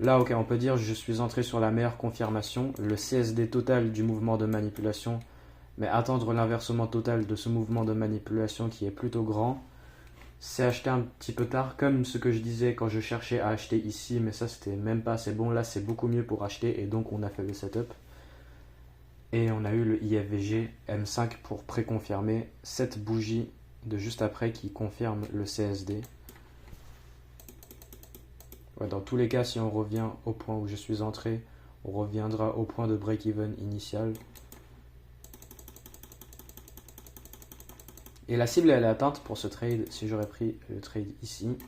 [SPEAKER 1] Là, ok, on peut dire je suis entré sur la meilleure confirmation, le CSD total du mouvement de manipulation, mais attendre l'inversement total de ce mouvement de manipulation qui est plutôt grand, c'est acheter un petit peu tard, comme ce que je disais quand je cherchais à acheter ici, mais ça c'était même pas assez bon. Là, c'est beaucoup mieux pour acheter et donc on a fait le setup. Et on a eu le IFVG M5 pour préconfirmer cette bougie de juste après qui confirme le CSD. Ouais, dans tous les cas, si on revient au point où je suis entré, on reviendra au point de break-even initial. Et la cible elle est atteinte pour ce trade si j'aurais pris le trade ici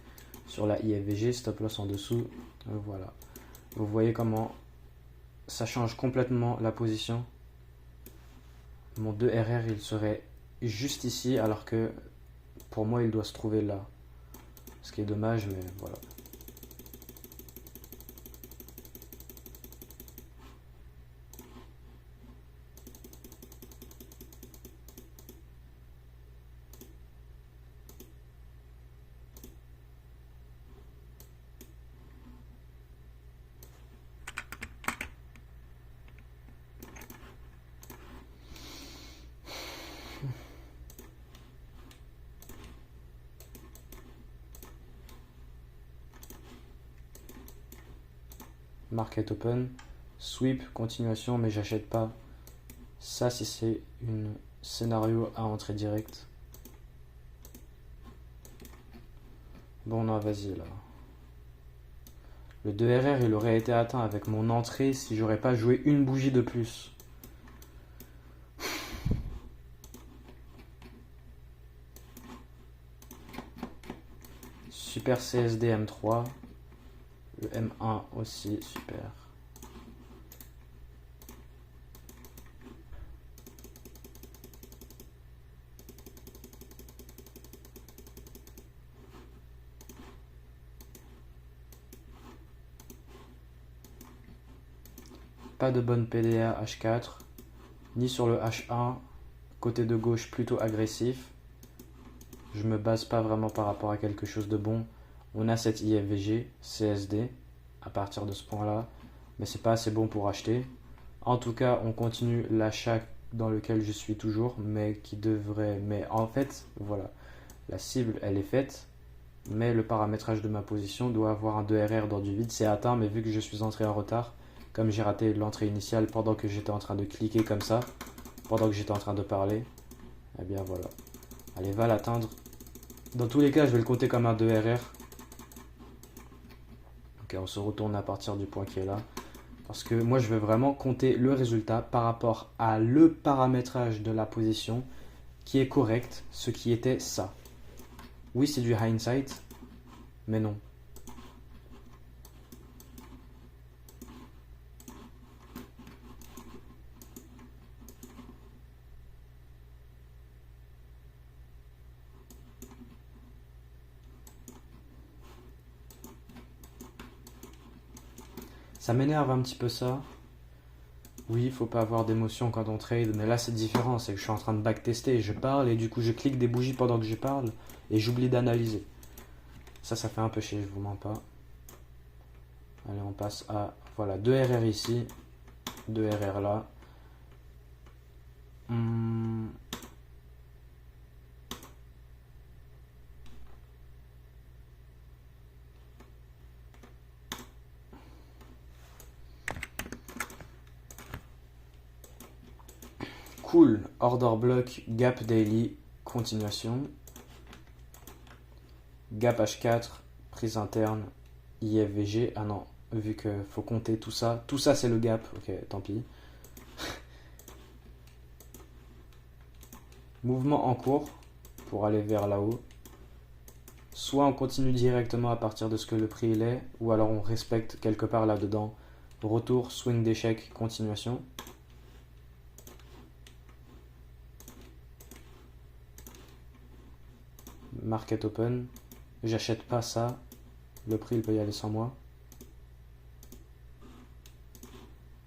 [SPEAKER 1] sur la IFVG, stop loss en dessous. Voilà. Vous voyez comment ça change complètement la position. Mon 2RR il serait juste ici alors que pour moi il doit se trouver là. Ce qui est dommage mais voilà. Market open, sweep, continuation, mais j'achète pas. Ça, si c'est un scénario à entrée directe. Bon, non, vas-y là. Le 2RR, il aurait été atteint avec mon entrée si j'aurais pas joué une bougie de plus. Super CSD M3. Le M1 aussi, super. Pas de bonne PDA H4, ni sur le H1, côté de gauche plutôt agressif. Je me base pas vraiment par rapport à quelque chose de bon. On a cette IFVG, CSD, à partir de ce point-là, mais c'est pas assez bon pour acheter. En tout cas, on continue l'achat dans lequel je suis toujours, mais qui devrait... Mais en fait, voilà, la cible, elle est faite, mais le paramétrage de ma position doit avoir un 2RR dans du vide. C'est atteint, mais vu que je suis entré en retard, comme j'ai raté l'entrée initiale pendant que j'étais en train de cliquer comme ça, pendant que j'étais en train de parler, eh bien voilà. Allez, va l'atteindre. Dans tous les cas, je vais le compter comme un 2RR. Ok, on se retourne à partir du point qui est là. Parce que moi, je veux vraiment compter le résultat par rapport à le paramétrage de la position qui est correct, ce qui était ça. Oui, c'est du hindsight, mais non. Ça m'énerve un petit peu ça. Oui, il faut pas avoir d'émotion quand on trade, mais là c'est différent, c'est que je suis en train de backtester, je parle et du coup je clique des bougies pendant que je parle et j'oublie d'analyser. Ça fait un peu chier, je vous mens pas. Allez, on passe à, voilà, 2RR ici, 2RR là. Cool, order block, gap daily, continuation. Gap H4, prise interne, IFVG. Ah non, vu que faut compter tout ça. Tout ça c'est le gap, ok, tant pis. Mouvement en cours pour aller vers là-haut. Soit on continue directement à partir de ce que le prix il est, ou alors on respecte quelque part là-dedans. Retour, swing d'échec, continuation. Market open. J'achète pas ça. Le prix il peut y aller sans moi.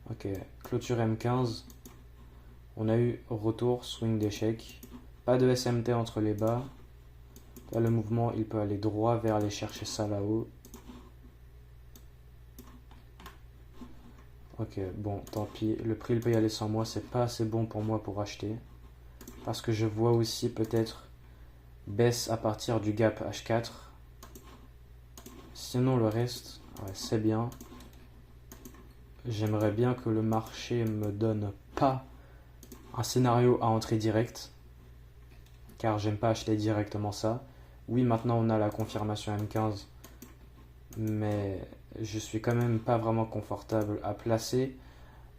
[SPEAKER 1] Ok, clôture M15. On a eu retour, swing d'échec. Pas de SMT entre les bas. Là, le mouvement, il peut aller droit vers aller chercher ça là-haut. Ok, bon, tant pis. Le prix, il peut y aller sans moi. C'est pas assez bon pour moi pour acheter. Parce que je vois aussi peut-être baisse à partir du gap H4. Sinon, le reste, ouais, c'est bien. J'aimerais bien que le marché me donne pas un scénario à entrée directe. Car j'aime pas acheter directement ça. Oui, maintenant on a la confirmation M15. Mais je suis quand même pas vraiment confortable à placer.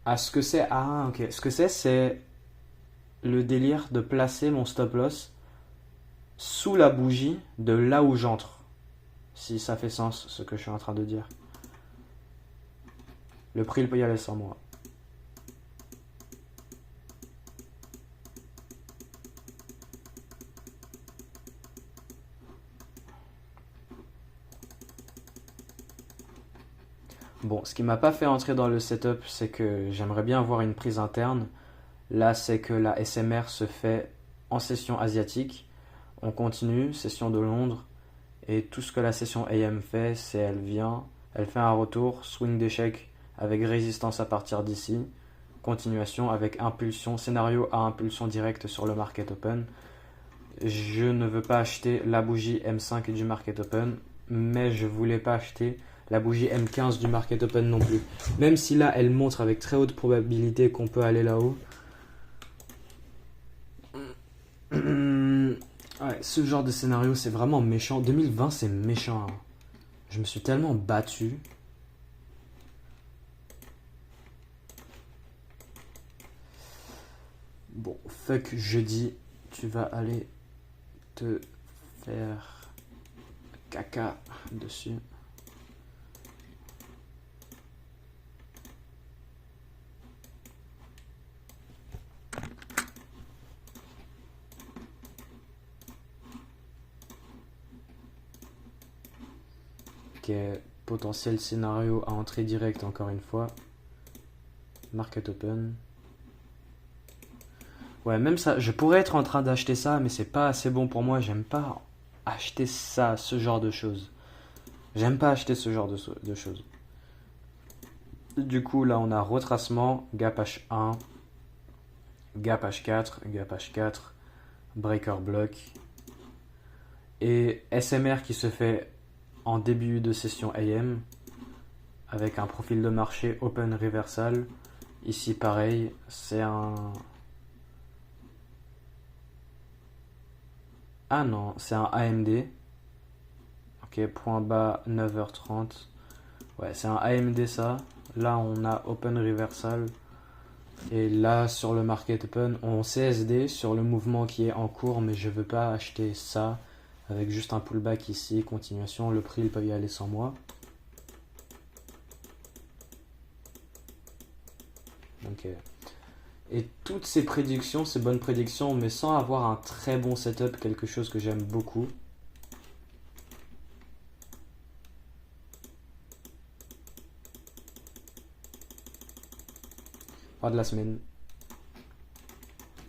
[SPEAKER 1] À ce que c'est. Ah, ok. Ce que c'est le délire de placer mon stop loss sous la bougie de là où j'entre. Si ça fait sens ce que je suis en train de dire. Le prix, il peut y aller sans moi. Bon, ce qui m'a pas fait entrer dans le setup, c'est que j'aimerais bien avoir une prise interne. Là, c'est que la SMR se fait en session asiatique. On continue, session de Londres. Et tout ce que la session AM fait, c'est elle vient, elle fait un retour, swing d'échec avec résistance à partir d'ici. Continuation avec impulsion, scénario à impulsion directe sur le market open. Je ne veux pas acheter la bougie M5 du market open, mais je voulais pas acheter la bougie M15 du market open non plus. Même si là, elle montre avec très haute probabilité qu'on peut aller là-haut. Ouais, ce genre de scénario, c'est vraiment méchant. 2020, c'est méchant. Je me suis tellement battu. Bon, fuck jeudi, tu vas aller te faire caca dessus. Ok, potentiel scénario à entrée directe encore une fois. Market open. Ouais, même ça, je pourrais être en train d'acheter ça, mais c'est pas assez bon pour moi. J'aime pas acheter ça, ce genre de choses. J'aime pas acheter ce genre de choses. Du coup, là, on a retracement, gap H1, gap H4, gap H4, breaker block. Et SMR qui se fait en début de session AM avec un profil de marché open reversal. Ici, pareil, c'est un... Ah non, c'est un AMD. Ok, point bas 9h30. Ouais, c'est un AMD ça. Là, on a open reversal. Et là, sur le market open, on CSD sur le mouvement qui est en cours, mais je veux pas acheter ça avec juste un pullback ici, continuation. Le prix, il peut y aller sans moi. Ok. Et toutes ces prédictions, ces bonnes prédictions, mais sans avoir un très bon setup, quelque chose que j'aime beaucoup. Pas de la semaine.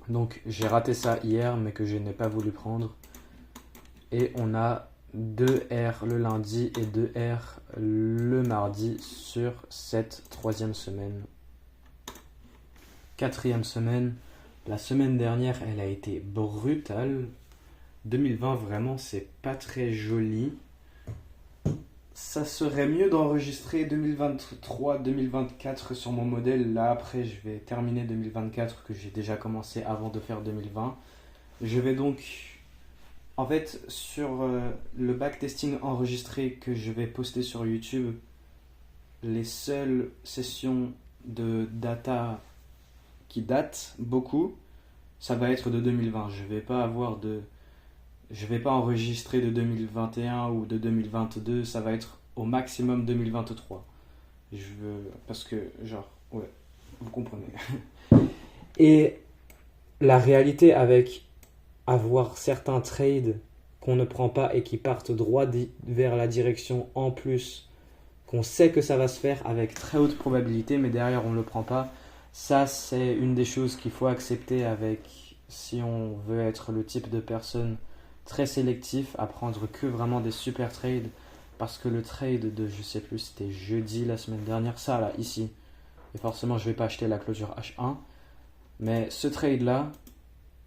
[SPEAKER 1] Donc j'ai raté ça hier, mais que je n'ai pas voulu prendre. Et on a 2 R le lundi et 2 R le mardi sur cette troisième semaine. Quatrième semaine. La semaine dernière, elle a été brutale. 2020, vraiment, c'est pas très joli. Ça serait mieux d'enregistrer 2023-2024 sur mon modèle. Là, après, je vais terminer 2024 que j'ai déjà commencé avant de faire 2020. Je vais donc, en fait, sur le backtesting enregistré que je vais poster sur YouTube, les seules sessions de data qui datent beaucoup, ça va être de 2020. Je vais pas enregistrer de 2021 ou de 2022, ça va être au maximum 2023. Parce que, genre, ouais, vous comprenez. Et la réalité avec avoir certains trades qu'on ne prend pas et qui partent droit vers la direction en plus, qu'on sait que ça va se faire avec très haute probabilité, mais derrière on ne le prend pas, ça c'est une des choses qu'il faut accepter si on veut être le type de personne très sélectif à prendre que vraiment des super trades, parce que le trade de, je sais plus, c'était jeudi la semaine dernière, ça là, ici, et forcément je vais pas acheter la clôture H1, mais ce trade là,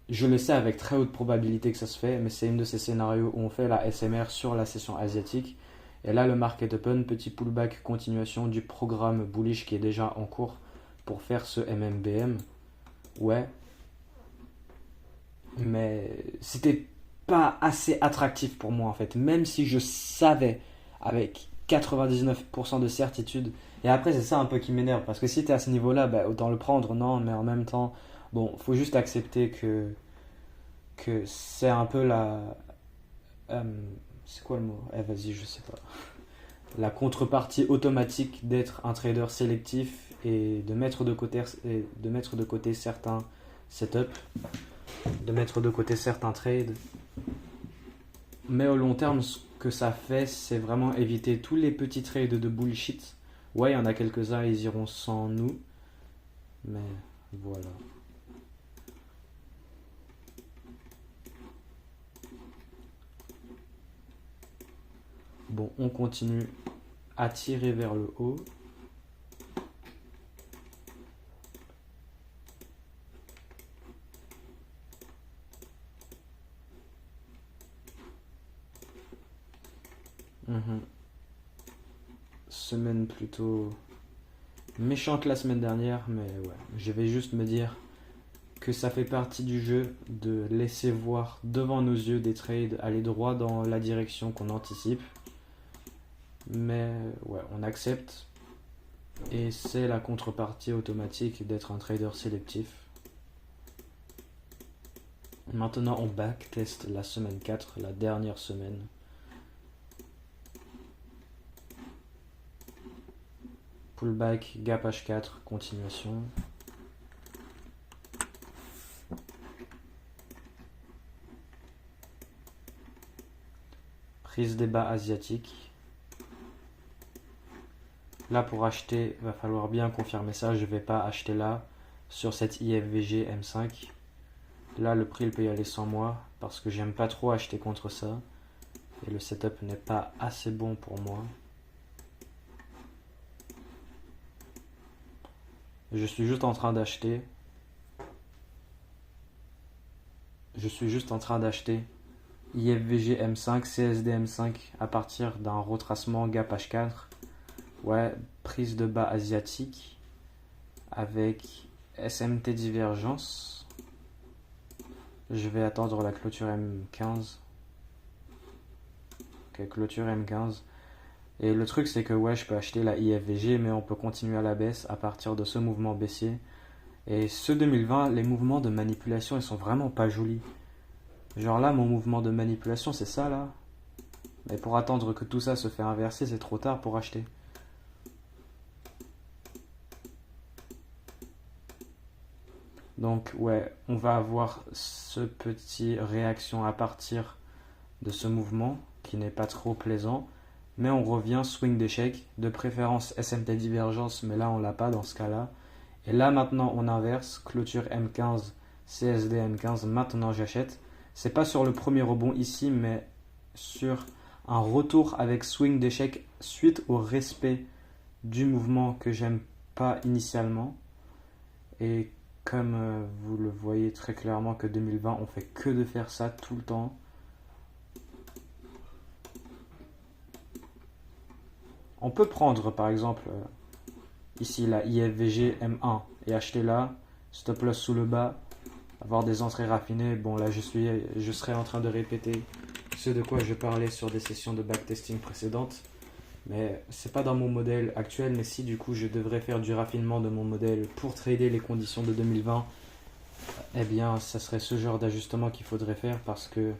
[SPEAKER 1] je le sais avec très haute probabilité que ça se fait, mais c'est une de ces scénarios où on fait la SMR sur la session asiatique, et là le market open, petit pullback, continuation du programme bullish qui est déjà en cours pour faire ce MMBM, ouais, mais c'était pas assez attractif pour moi en fait, même si je savais avec 99% de certitude. Et après c'est ça un peu qui m'énerve, parce que si t'es à ce niveau là, bah, autant le prendre, non, mais en même temps, bon, faut juste accepter que c'est un peu la... euh, c'est quoi le mot? Eh vas-y, je sais pas. La contrepartie automatique d'être un trader sélectif et de mettre de côté certains setups, de mettre de côté certains trades. Mais au long terme, ce que ça fait, c'est vraiment éviter tous les petits trades de bullshit. Ouais, il y en a quelques-uns, ils iront sans nous. Mais voilà. Bon, on continue à tirer vers le haut. Semaine plutôt méchante la semaine dernière, mais ouais, je vais juste me dire que ça fait partie du jeu de laisser voir devant nos yeux des trades aller droit dans la direction qu'on anticipe. Mais ouais, on accepte. Et c'est la contrepartie automatique d'être un trader sélectif. Maintenant, on backteste la semaine 4, la dernière semaine. Pullback, gap H4, continuation. Prise des bas asiatiques. Là, pour acheter, il va falloir bien confirmer ça. Je ne vais pas acheter là, sur cette IFVG M5. Là, le prix, il peut y aller sans moi, parce que j'aime pas trop acheter contre ça. Et le setup n'est pas assez bon pour moi. Je suis juste en train d'acheter. IFVG M5, CSD M5 à partir d'un retracement gap H4. Ouais, prise de bas asiatique avec SMT divergence. Je vais attendre la clôture M15. Ok, clôture M15. Et le truc, c'est que ouais, je peux acheter la IFVG, mais on peut continuer à la baisse à partir de ce mouvement baissier. Et ce 2020, les mouvements de manipulation, ils sont vraiment pas jolis. Genre là, mon mouvement de manipulation, c'est ça là. Mais pour attendre que tout ça se fait inverser, c'est trop tard pour acheter. Donc ouais, on va avoir ce petit réaction à partir de ce mouvement qui n'est pas trop plaisant. Mais on revient swing d'échec, de préférence SMT divergence, mais là on l'a pas dans ce cas-là. Et là maintenant on inverse, clôture M15, CSD M15, maintenant j'achète. C'est pas sur le premier rebond ici, mais sur un retour avec swing d'échec suite au respect du mouvement que j'aime pas initialement. Et comme vous le voyez très clairement que 2020, on fait que de faire ça tout le temps. On peut prendre par exemple ici la IFVG M1 et acheter là, stop loss sous le bas, avoir des entrées raffinées. Bon là je serai en train de répéter ce de quoi je parlais sur des sessions de backtesting précédentes. Mais c'est pas dans mon modèle actuel, mais si du coup je devrais faire du raffinement de mon modèle pour trader les conditions de 2020, eh bien ça serait ce genre d'ajustement qu'il faudrait faire parce que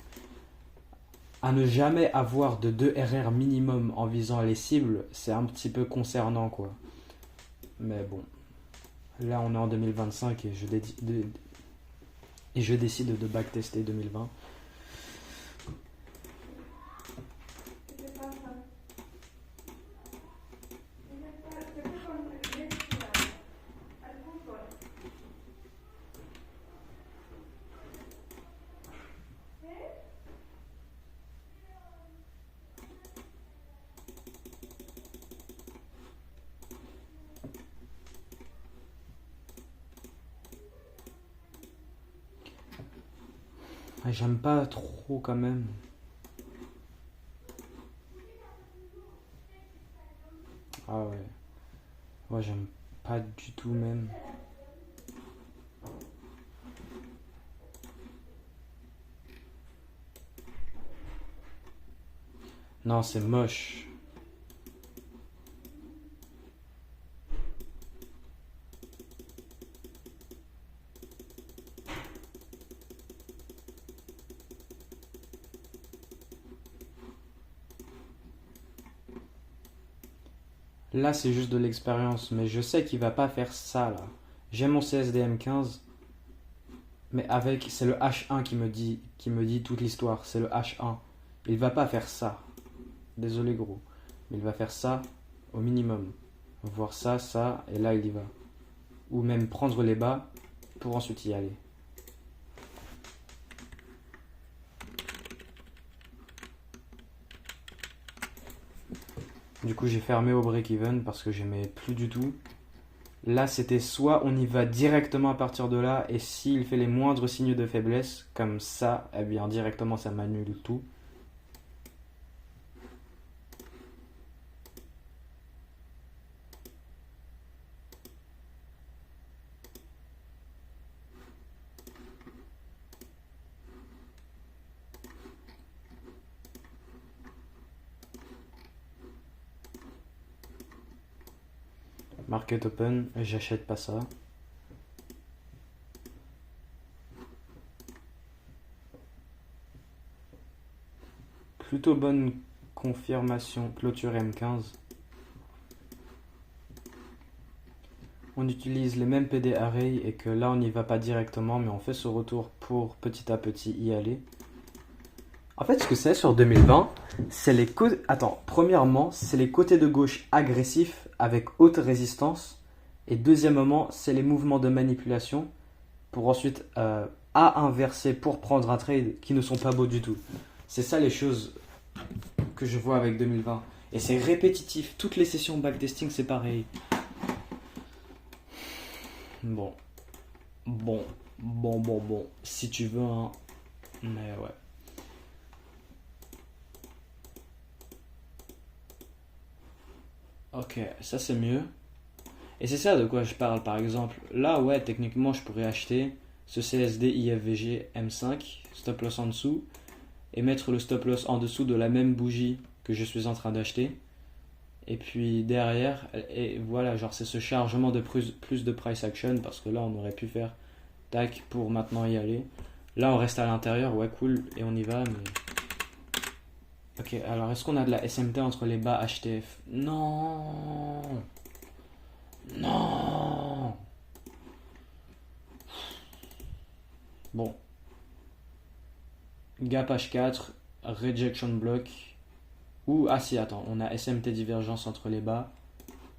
[SPEAKER 1] à ne jamais avoir de 2 RR minimum en visant les cibles, c'est un petit peu concernant quoi. Mais bon, là on est en 2025 et je décide de backtester 2020. J'aime pas trop quand même. Ah ouais. Ouais, j'aime pas du tout même. Non, c'est moche. Là, c'est juste de l'expérience, mais je sais qu'il va pas faire ça là. J'ai mon CSDM 15, mais avec, c'est le H1 qui me dit toute l'histoire. C'est le H1. Il va pas faire ça. Désolé gros, mais il va faire ça au minimum. Voir ça, ça, et là il y va. Ou même prendre les bas pour ensuite y aller. Du coup, j'ai fermé au break-even parce que j'aimais plus du tout. Là, c'était soit on y va directement à partir de là, et s'il fait les moindres signes de faiblesse, comme ça, eh bien directement ça m'annule tout. Market open, j'achète pas ça. Plutôt bonne confirmation, clôture M15. On utilise les mêmes PD array et que là on n'y va pas directement mais on fait ce retour pour petit à petit y aller. En fait ce que c'est sur 2020, c'est les côtés... Attends, premièrement c'est les côtés de gauche agressifs avec haute résistance et deuxièmement c'est les mouvements de manipulation pour ensuite à inverser pour prendre un trade qui ne sont pas beaux du tout. C'est ça les choses que je vois avec 2020 et c'est répétitif, toutes les sessions backtesting c'est pareil. Bon, si tu veux, hein. Mais ouais. Ok, ça c'est mieux. Et c'est ça de quoi je parle, par exemple. Là, ouais, techniquement, je pourrais acheter ce CSD IFVG M5, stop loss en dessous, et mettre le stop loss en dessous de la même bougie que je suis en train d'acheter. Et puis derrière, et voilà, genre c'est ce chargement de plus de price action parce que là on aurait pu faire tac pour maintenant y aller. Là on reste à l'intérieur, ouais cool, et on y va, mais. Ok, alors est-ce qu'on a de la SMT entre les bas HTF? Non. Non. Bon. Gap H4, rejection block. Ou, ah si, attends, on a SMT divergence entre les bas.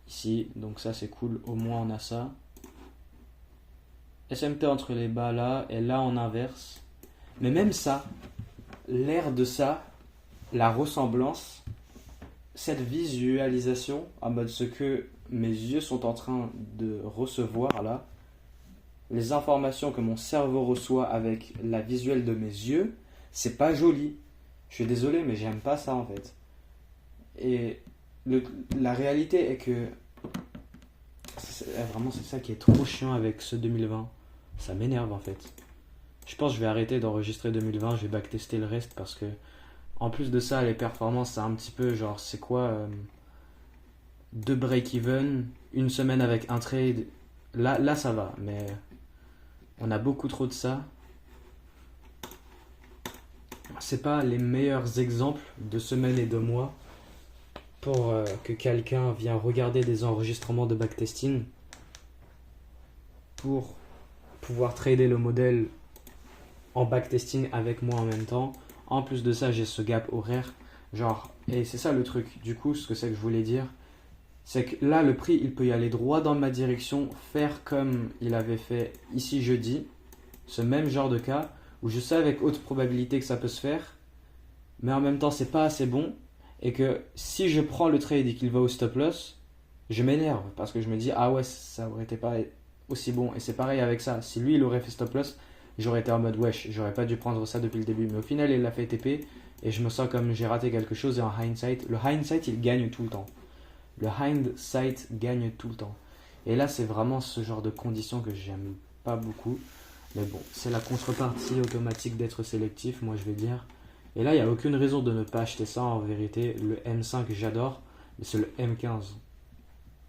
[SPEAKER 1] Ici, donc ça c'est cool, au moins on a ça. SMT entre les bas là, et là on inverse. Mais même ça, l'air de ça, la ressemblance, cette visualisation, en mode ce que mes yeux sont en train de recevoir là, les informations que mon cerveau reçoit avec la visuelle de mes yeux, c'est pas joli. Je suis désolé, mais j'aime pas ça en fait. Et la réalité est que vraiment c'est ça qui est trop chiant avec ce 2020. Ça m'énerve en fait. Je pense que je vais arrêter d'enregistrer 2020, je vais backtester le reste parce que en plus de ça, les performances c'est un petit peu genre c'est quoi 2 break-even, une semaine avec un trade. Là ça va, mais on a beaucoup trop de ça. C'est pas les meilleurs exemples de semaines et de mois pour que quelqu'un vienne regarder des enregistrements de backtesting pour pouvoir trader le modèle en backtesting avec moi en même temps. En plus de ça, j'ai ce gap horaire. Genre, et c'est ça le truc. Du coup, ce que c'est que je voulais dire, c'est que là, le prix, il peut y aller droit dans ma direction, faire comme il avait fait ici jeudi, ce même genre de cas, où je sais avec haute probabilité que ça peut se faire, mais en même temps, c'est pas assez bon, et que si je prends le trade et qu'il va au stop loss, je m'énerve, parce que je me dis, ah ouais, ça aurait été pas aussi bon. Et c'est pareil avec ça. Si lui, il aurait fait stop loss, j'aurais été en mode wesh, j'aurais pas dû prendre ça depuis le début. Mais au final, il l'a fait TP et je me sens comme j'ai raté quelque chose. Et en hindsight, le hindsight, il gagne tout le temps. Le hindsight gagne tout le temps. Et là, c'est vraiment ce genre de conditions que j'aime pas beaucoup. Mais bon, c'est la contrepartie automatique d'être sélectif, moi je vais dire. Et là, il n'y a aucune raison de ne pas acheter ça en vérité. Le M5, j'adore, mais c'est le M15.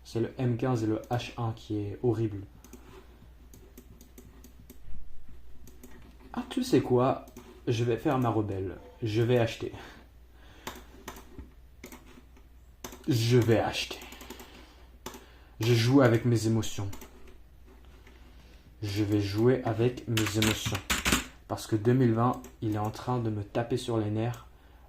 [SPEAKER 1] C'est le M15 et le H1 qui est horrible. Ah, tu sais quoi? Je vais faire ma rebelle. Je vais acheter. Je vais acheter. Je joue avec mes émotions. Je vais jouer avec mes émotions. Parce que 2020, il est en train de me taper sur les nerfs.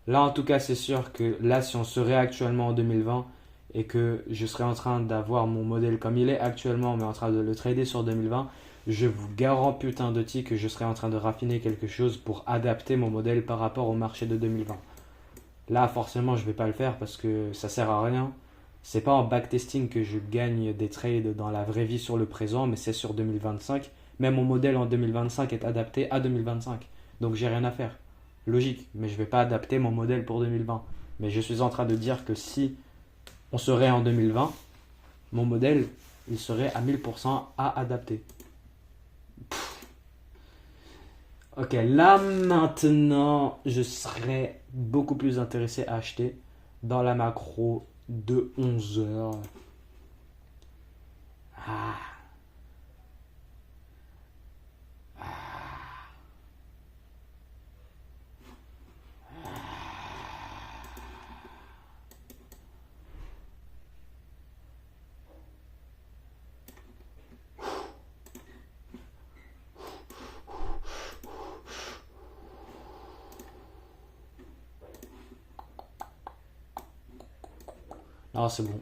[SPEAKER 1] Là, en tout cas, c'est sûr que là, si on serait actuellement en 2020 et que je serais en train d'avoir mon modèle comme il est actuellement, mais en train de le trader sur 2020, je vous garantis putain de que je serais en train de raffiner quelque chose pour adapter mon modèle par rapport au marché de 2020. Là, forcément, je vais pas le faire parce que ça sert à rien. C'est pas en backtesting que je gagne des trades dans la vraie vie sur le présent, mais c'est sur 2025. Même mon modèle en 2025 est adapté à 2025. Donc j'ai rien à faire. Logique, mais je vais pas adapter mon modèle pour 2020. Mais je suis en train de dire que si on serait en 2020, mon modèle, il serait à 1000% à adapter. Ok, là maintenant, je serais beaucoup plus intéressé à acheter dans la macro de 11 heures. Ah. Ah, c'est bon.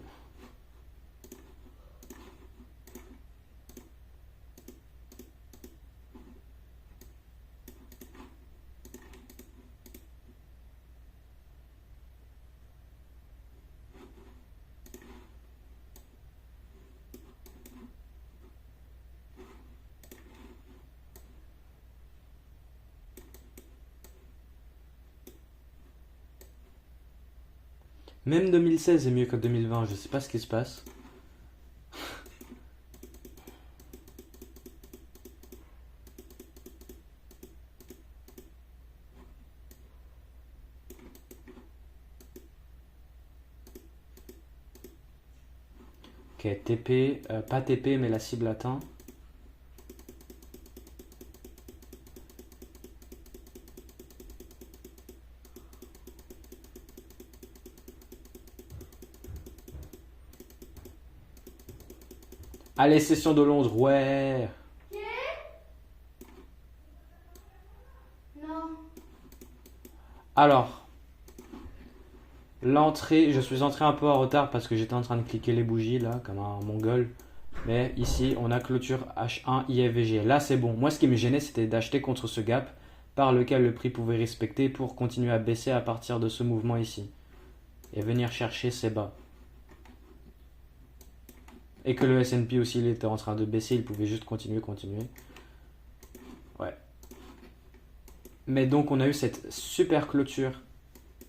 [SPEAKER 1] Même 2016 est mieux que 2020, je sais pas ce qui se passe. Ok, TP, pas TP mais la cible atteint. Allez, session de Londres, ouais.
[SPEAKER 2] Non.
[SPEAKER 1] Alors, l'entrée, je suis entré un peu en retard parce que j'étais en train de cliquer les bougies là, comme un mongol. Mais ici, on a clôture H1 IFVG. Là, c'est bon. Moi, ce qui me gênait, c'était d'acheter contre ce gap par lequel le prix pouvait respecter pour continuer à baisser à partir de ce mouvement ici. Et venir chercher ces bas. Et que le S&P aussi, il était en train de baisser, il pouvait juste continuer. Ouais. Mais donc, on a eu cette super clôture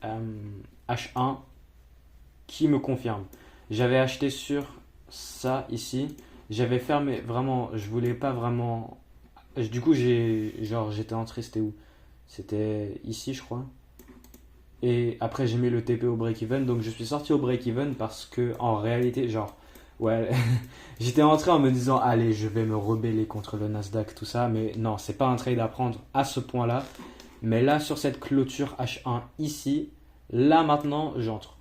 [SPEAKER 1] H1 qui me confirme. J'avais acheté sur ça ici. J'avais fermé, vraiment, je voulais pas vraiment. Du coup, j'étais entré, c'était où? C'était ici, je crois. Et après, j'ai mis le TP au break-even. Donc, je suis sorti au break-even parce que, en réalité, ouais, j'étais entré en me disant, allez, je vais me rebeller contre le Nasdaq, tout ça. Mais non, c'est pas un trade à prendre à ce point-là. Mais là, sur cette clôture H1 ici, là maintenant, j'entre.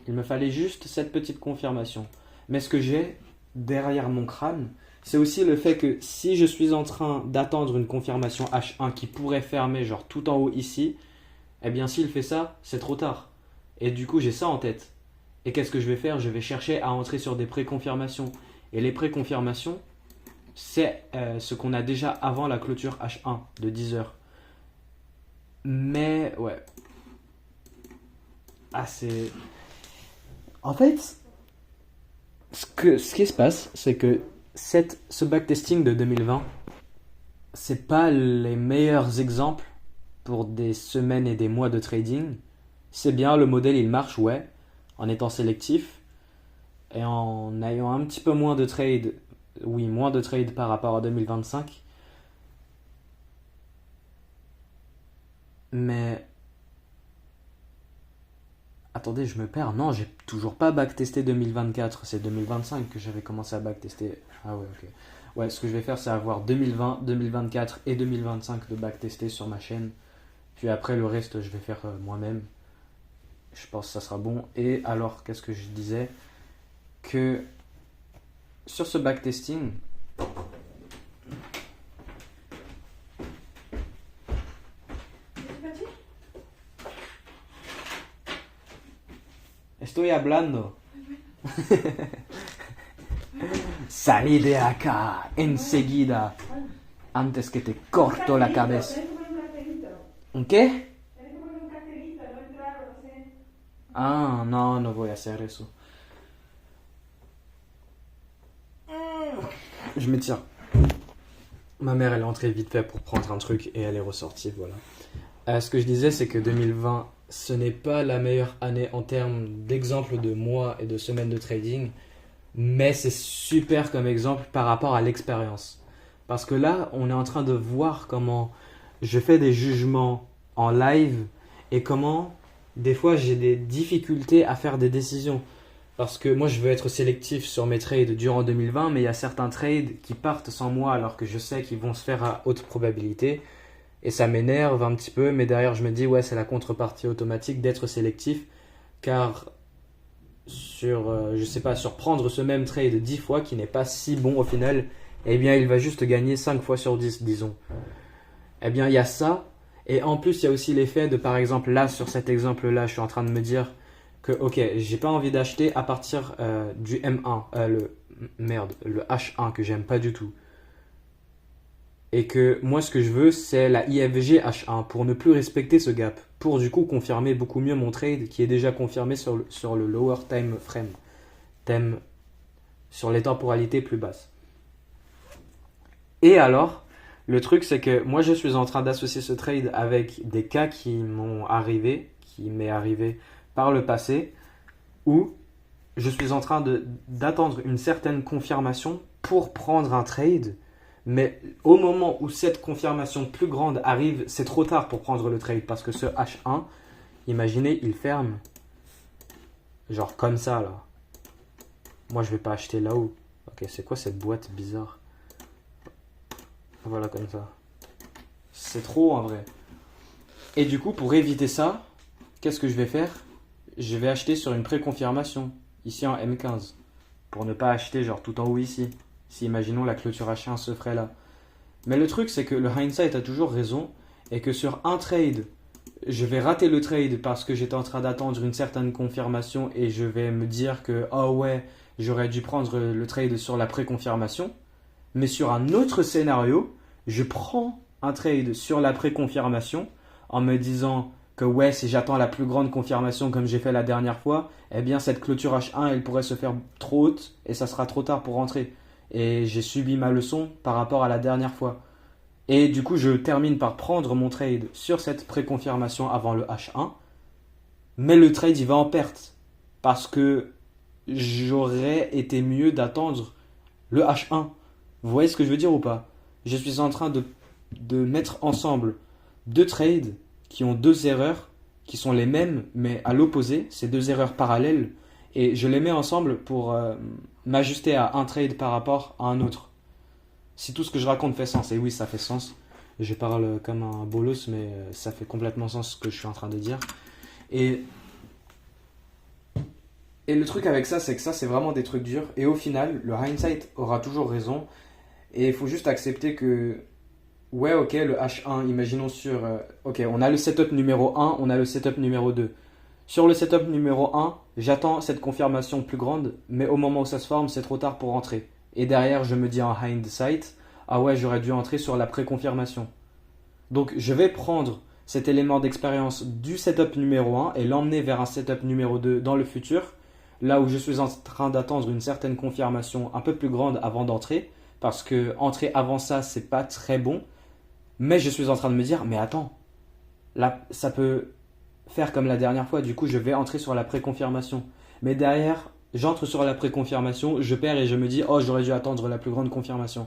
[SPEAKER 1] Il me fallait juste cette petite confirmation. Mais ce que j'ai derrière mon crâne, c'est aussi le fait que si je suis en train d'attendre une confirmation H1 qui pourrait fermer genre tout en haut ici, eh bien s'il fait ça, c'est trop tard. Et du coup, j'ai ça en tête. Et qu'est-ce que je vais faire? Je vais chercher à entrer sur des préconfirmations. Et les préconfirmations, c'est ce qu'on a déjà avant la clôture H1 de 10 heures. Mais ouais. Ah, c'est. En fait, ce qui se passe, c'est que ce backtesting de 2020, c'est pas les meilleurs exemples pour des semaines et des mois de trading. C'est bien, le modèle il marche, ouais, en étant sélectif et en ayant un petit peu moins de trade, oui, moins de trade par rapport à 2025. Mais attendez, je me perds. Non, j'ai toujours pas backtesté 2024. C'est 2025 que j'avais commencé à backtester. Ah ouais, ok. Ouais, ce que je vais faire, c'est avoir 2020, 2024 et 2025 de backtester sur ma chaîne. Puis après, le reste, je vais faire moi-même. Je pense que ça sera bon. Et alors, qu'est-ce que je disais? Que sur ce backtesting, estoy hablando. Salí de acá enseguida antes que te corto la cabeza. ¿Un qué? Ah, no, no voy a hacer eso. Je m'étire. Ma mère, elle est entrée vite fait pour prendre un truc et elle est ressortie, voilà. Ce que je disais, c'est que 2020, ce n'est pas la meilleure année en termes d'exemple de mois et de semaines de trading, mais c'est super comme exemple par rapport à l'expérience. Parce que là, on est en train de voir comment je fais des jugements en live et comment des fois j'ai des difficultés à faire des décisions. Parce que moi, je veux être sélectif sur mes trades durant 2020, mais il y a certains trades qui partent sans moi alors que je sais qu'ils vont se faire à haute probabilité. Et ça m'énerve un petit peu, mais derrière, je me dis, ouais, c'est la contrepartie automatique d'être sélectif. Car je sais pas, sur prendre ce même trade 10 fois qui n'est pas si bon au final, eh bien, il va juste gagner 5 fois sur 10, disons. Eh bien, il y a ça. Et en plus, il y a aussi l'effet de, par exemple, là, sur cet exemple-là, je suis en train de me dire que, ok, j'ai pas envie d'acheter à partir du M1, le H1 que j'aime pas du tout. Et que moi, ce que je veux, c'est la IFG H1 pour ne plus respecter ce gap. Pour du coup confirmer beaucoup mieux mon trade qui est déjà confirmé sur le lower time frame. Sur les temporalités plus basses. Et alors, le truc, c'est que moi, je suis en train d'associer ce trade avec des cas qui m'est arrivé par le passé, où je suis en train d'attendre une certaine confirmation pour prendre un trade, mais au moment où cette confirmation plus grande arrive, c'est trop tard pour prendre le trade, parce que ce H1, imaginez, il ferme, genre comme ça, là. Moi, je vais pas acheter là-haut. Ok, c'est quoi cette boîte bizarre? Voilà, comme ça. C'est trop en vrai. Et du coup, pour éviter ça, qu'est-ce que je vais faire? Je vais acheter sur une préconfirmation, ici en M15. Pour ne pas acheter genre tout en haut ici. Si imaginons la clôture H1 se ferait là. Mais le truc, c'est que le hindsight a toujours raison. Et que sur un trade, je vais rater le trade parce que j'étais en train d'attendre une certaine confirmation. Et je vais me dire que, oh ouais, j'aurais dû prendre le trade sur la préconfirmation. Mais sur un autre scénario, je prends un trade sur la préconfirmation en me disant que ouais, si j'attends la plus grande confirmation comme j'ai fait la dernière fois, eh bien cette clôture H1, elle pourrait se faire trop haute et ça sera trop tard pour rentrer. Et j'ai subi ma leçon par rapport à la dernière fois. Et du coup, je termine par prendre mon trade sur cette préconfirmation avant le H1, mais le trade, il va en perte parce que j'aurais été mieux d'attendre le H1. Vous voyez ce que je veux dire ou pas? Je suis en train de mettre ensemble deux trades qui ont deux erreurs qui sont les mêmes mais à l'opposé, c'est deux erreurs parallèles et je les mets ensemble pour m'ajuster à un trade par rapport à un autre. Si tout ce que je raconte fait sens, et oui ça fait sens, je parle comme un bolos mais ça fait complètement sens ce que je suis en train de dire. Et le truc avec ça, c'est que ça c'est vraiment des trucs durs et au final, le hindsight aura toujours raison. Et il faut juste accepter que, ouais, ok, le H1, imaginons sur, ok, on a le setup numéro 1, on a le setup numéro 2. Sur le setup numéro 1, j'attends cette confirmation plus grande, mais au moment où ça se forme, c'est trop tard pour entrer. Et derrière, je me dis en hindsight, ah ouais, j'aurais dû entrer sur la préconfirmation. Donc, je vais prendre cet élément d'expérience du setup numéro 1 et l'emmener vers un setup numéro 2 dans le futur, là où je suis en train d'attendre une certaine confirmation un peu plus grande avant d'entrer. Parce que entrer avant ça, c'est pas très bon. Mais je suis en train de me dire, mais attends, là, ça peut faire comme la dernière fois. Du coup, je vais entrer sur la préconfirmation. Mais derrière, j'entre sur la préconfirmation, je perds et je me dis, oh, j'aurais dû attendre la plus grande confirmation.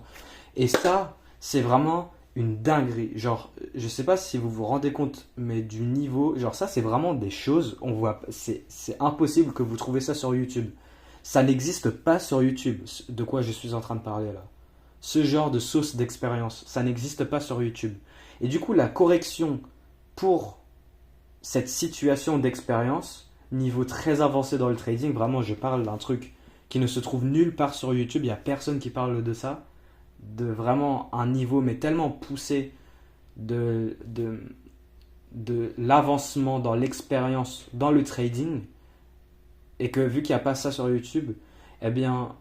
[SPEAKER 1] Et ça, c'est vraiment une dinguerie. Genre, je sais pas si vous vous rendez compte, mais du niveau, genre ça, c'est vraiment des choses, on voit, c'est impossible que vous trouviez ça sur YouTube. Ça n'existe pas sur YouTube, de quoi je suis en train de parler là. Ce genre de sauce d'expérience, ça n'existe pas sur YouTube. Et du coup, la correction pour cette situation d'expérience, niveau très avancé dans le trading, vraiment je parle d'un truc qui ne se trouve nulle part sur YouTube, il n'y a personne qui parle de ça, de vraiment un niveau mais tellement poussé de l'avancement dans l'expérience, dans le trading, et que vu qu'il n'y a pas ça sur YouTube, eh bien,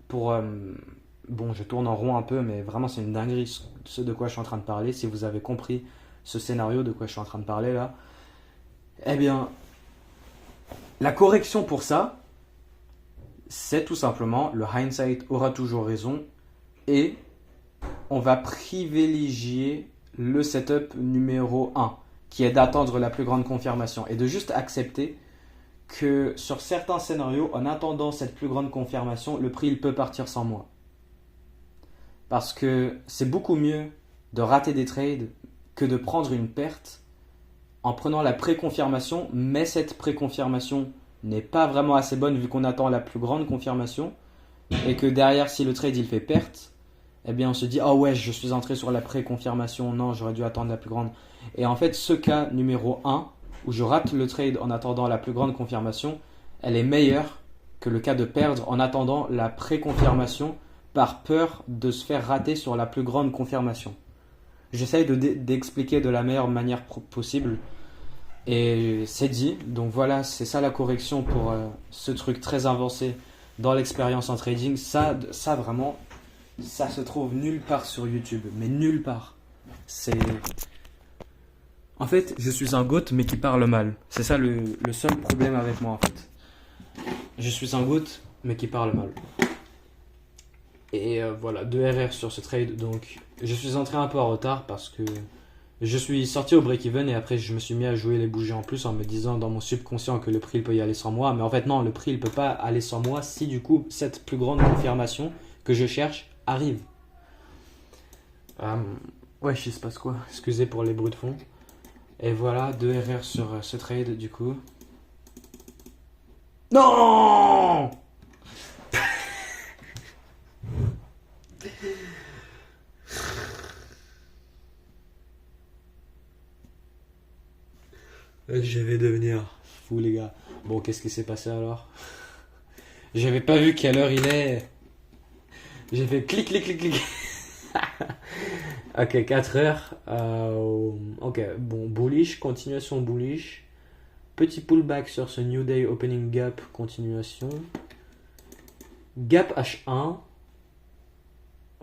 [SPEAKER 1] bon, je tourne en rond un peu, mais vraiment c'est une dinguerie ce de quoi je suis en train de parler. Si vous avez compris ce scénario de quoi je suis en train de parler là, eh bien, la correction pour ça, c'est tout simplement le hindsight aura toujours raison et on va privilégier le setup numéro 1 qui est d'attendre la plus grande confirmation et de juste accepter que sur certains scénarios, en attendant cette plus grande confirmation, le prix il peut partir sans moi. Parce que c'est beaucoup mieux de rater des trades que de prendre une perte en prenant la préconfirmation, mais cette préconfirmation n'est pas vraiment assez bonne vu qu'on attend la plus grande confirmation et que derrière, si le trade il fait perte, eh bien on se dit oh ouais, je suis entré sur la préconfirmation, non, j'aurais dû attendre la plus grande. Et en fait, ce cas numéro 1 où je rate le trade en attendant la plus grande confirmation, elle est meilleure que le cas de perdre en attendant la préconfirmation par peur de se faire rater sur la plus grande confirmation. J'essaye d'expliquer de la meilleure manière possible. Et c'est dit. Donc voilà, c'est ça la correction pour ce truc très avancé dans l'expérience en trading. Ça vraiment, ça se trouve nulle part sur YouTube. Mais nulle part. C'est... En fait, je suis un goth mais qui parle mal. C'est ça le seul problème avec moi en fait. Je suis un goth mais qui parle mal. Et voilà, 2 RR sur ce trade. Donc je suis entré un peu en retard parce que je suis sorti au break-even et après je me suis mis à jouer les bougies en plus en me disant dans mon subconscient que le prix il peut y aller sans moi. Mais en fait non, le prix il peut pas aller sans moi si du coup cette plus grande confirmation que je cherche arrive. Ouais, il se passe quoi? Excusez pour les bruits de fond. Et voilà, 2 RR sur ce trade du coup. Non! Je vais devenir fou les gars. Bon, qu'est-ce qui s'est passé alors? J'avais pas vu quelle heure il est. J'ai fait clic clic clic clic. Ok, 4 heures. Ok, bon, bullish, continuation bullish. Petit pullback sur ce New Day Opening Gap, continuation. Gap H1.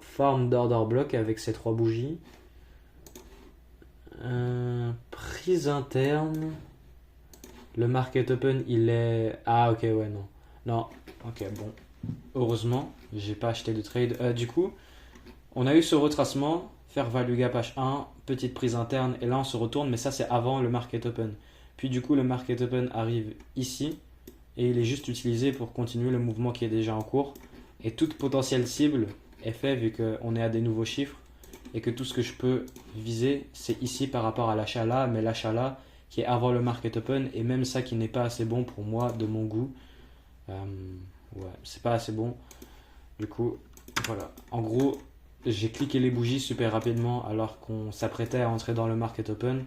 [SPEAKER 1] Forme d'order block avec ces 3 bougies. Prise interne. Le market open, il est... Ah, ok, ouais, non. Non, ok, bon. Heureusement, j'ai pas acheté de trade. Du coup, on a eu ce retracement, faire value gap H1, petite prise interne, et là on se retourne, mais ça c'est avant le market open. Puis du coup, le market open arrive ici, et il est juste utilisé pour continuer le mouvement qui est déjà en cours. Et toute potentielle cible est fait vu qu'on est à des nouveaux chiffres, et que tout ce que je peux viser, c'est ici par rapport à l'achat là, mais l'achat là, qui est avant le market open, et même ça qui n'est pas assez bon pour moi, de mon goût. Ouais, c'est pas assez bon. Du coup, voilà. En gros, j'ai cliqué les bougies super rapidement alors qu'on s'apprêtait à entrer dans le market open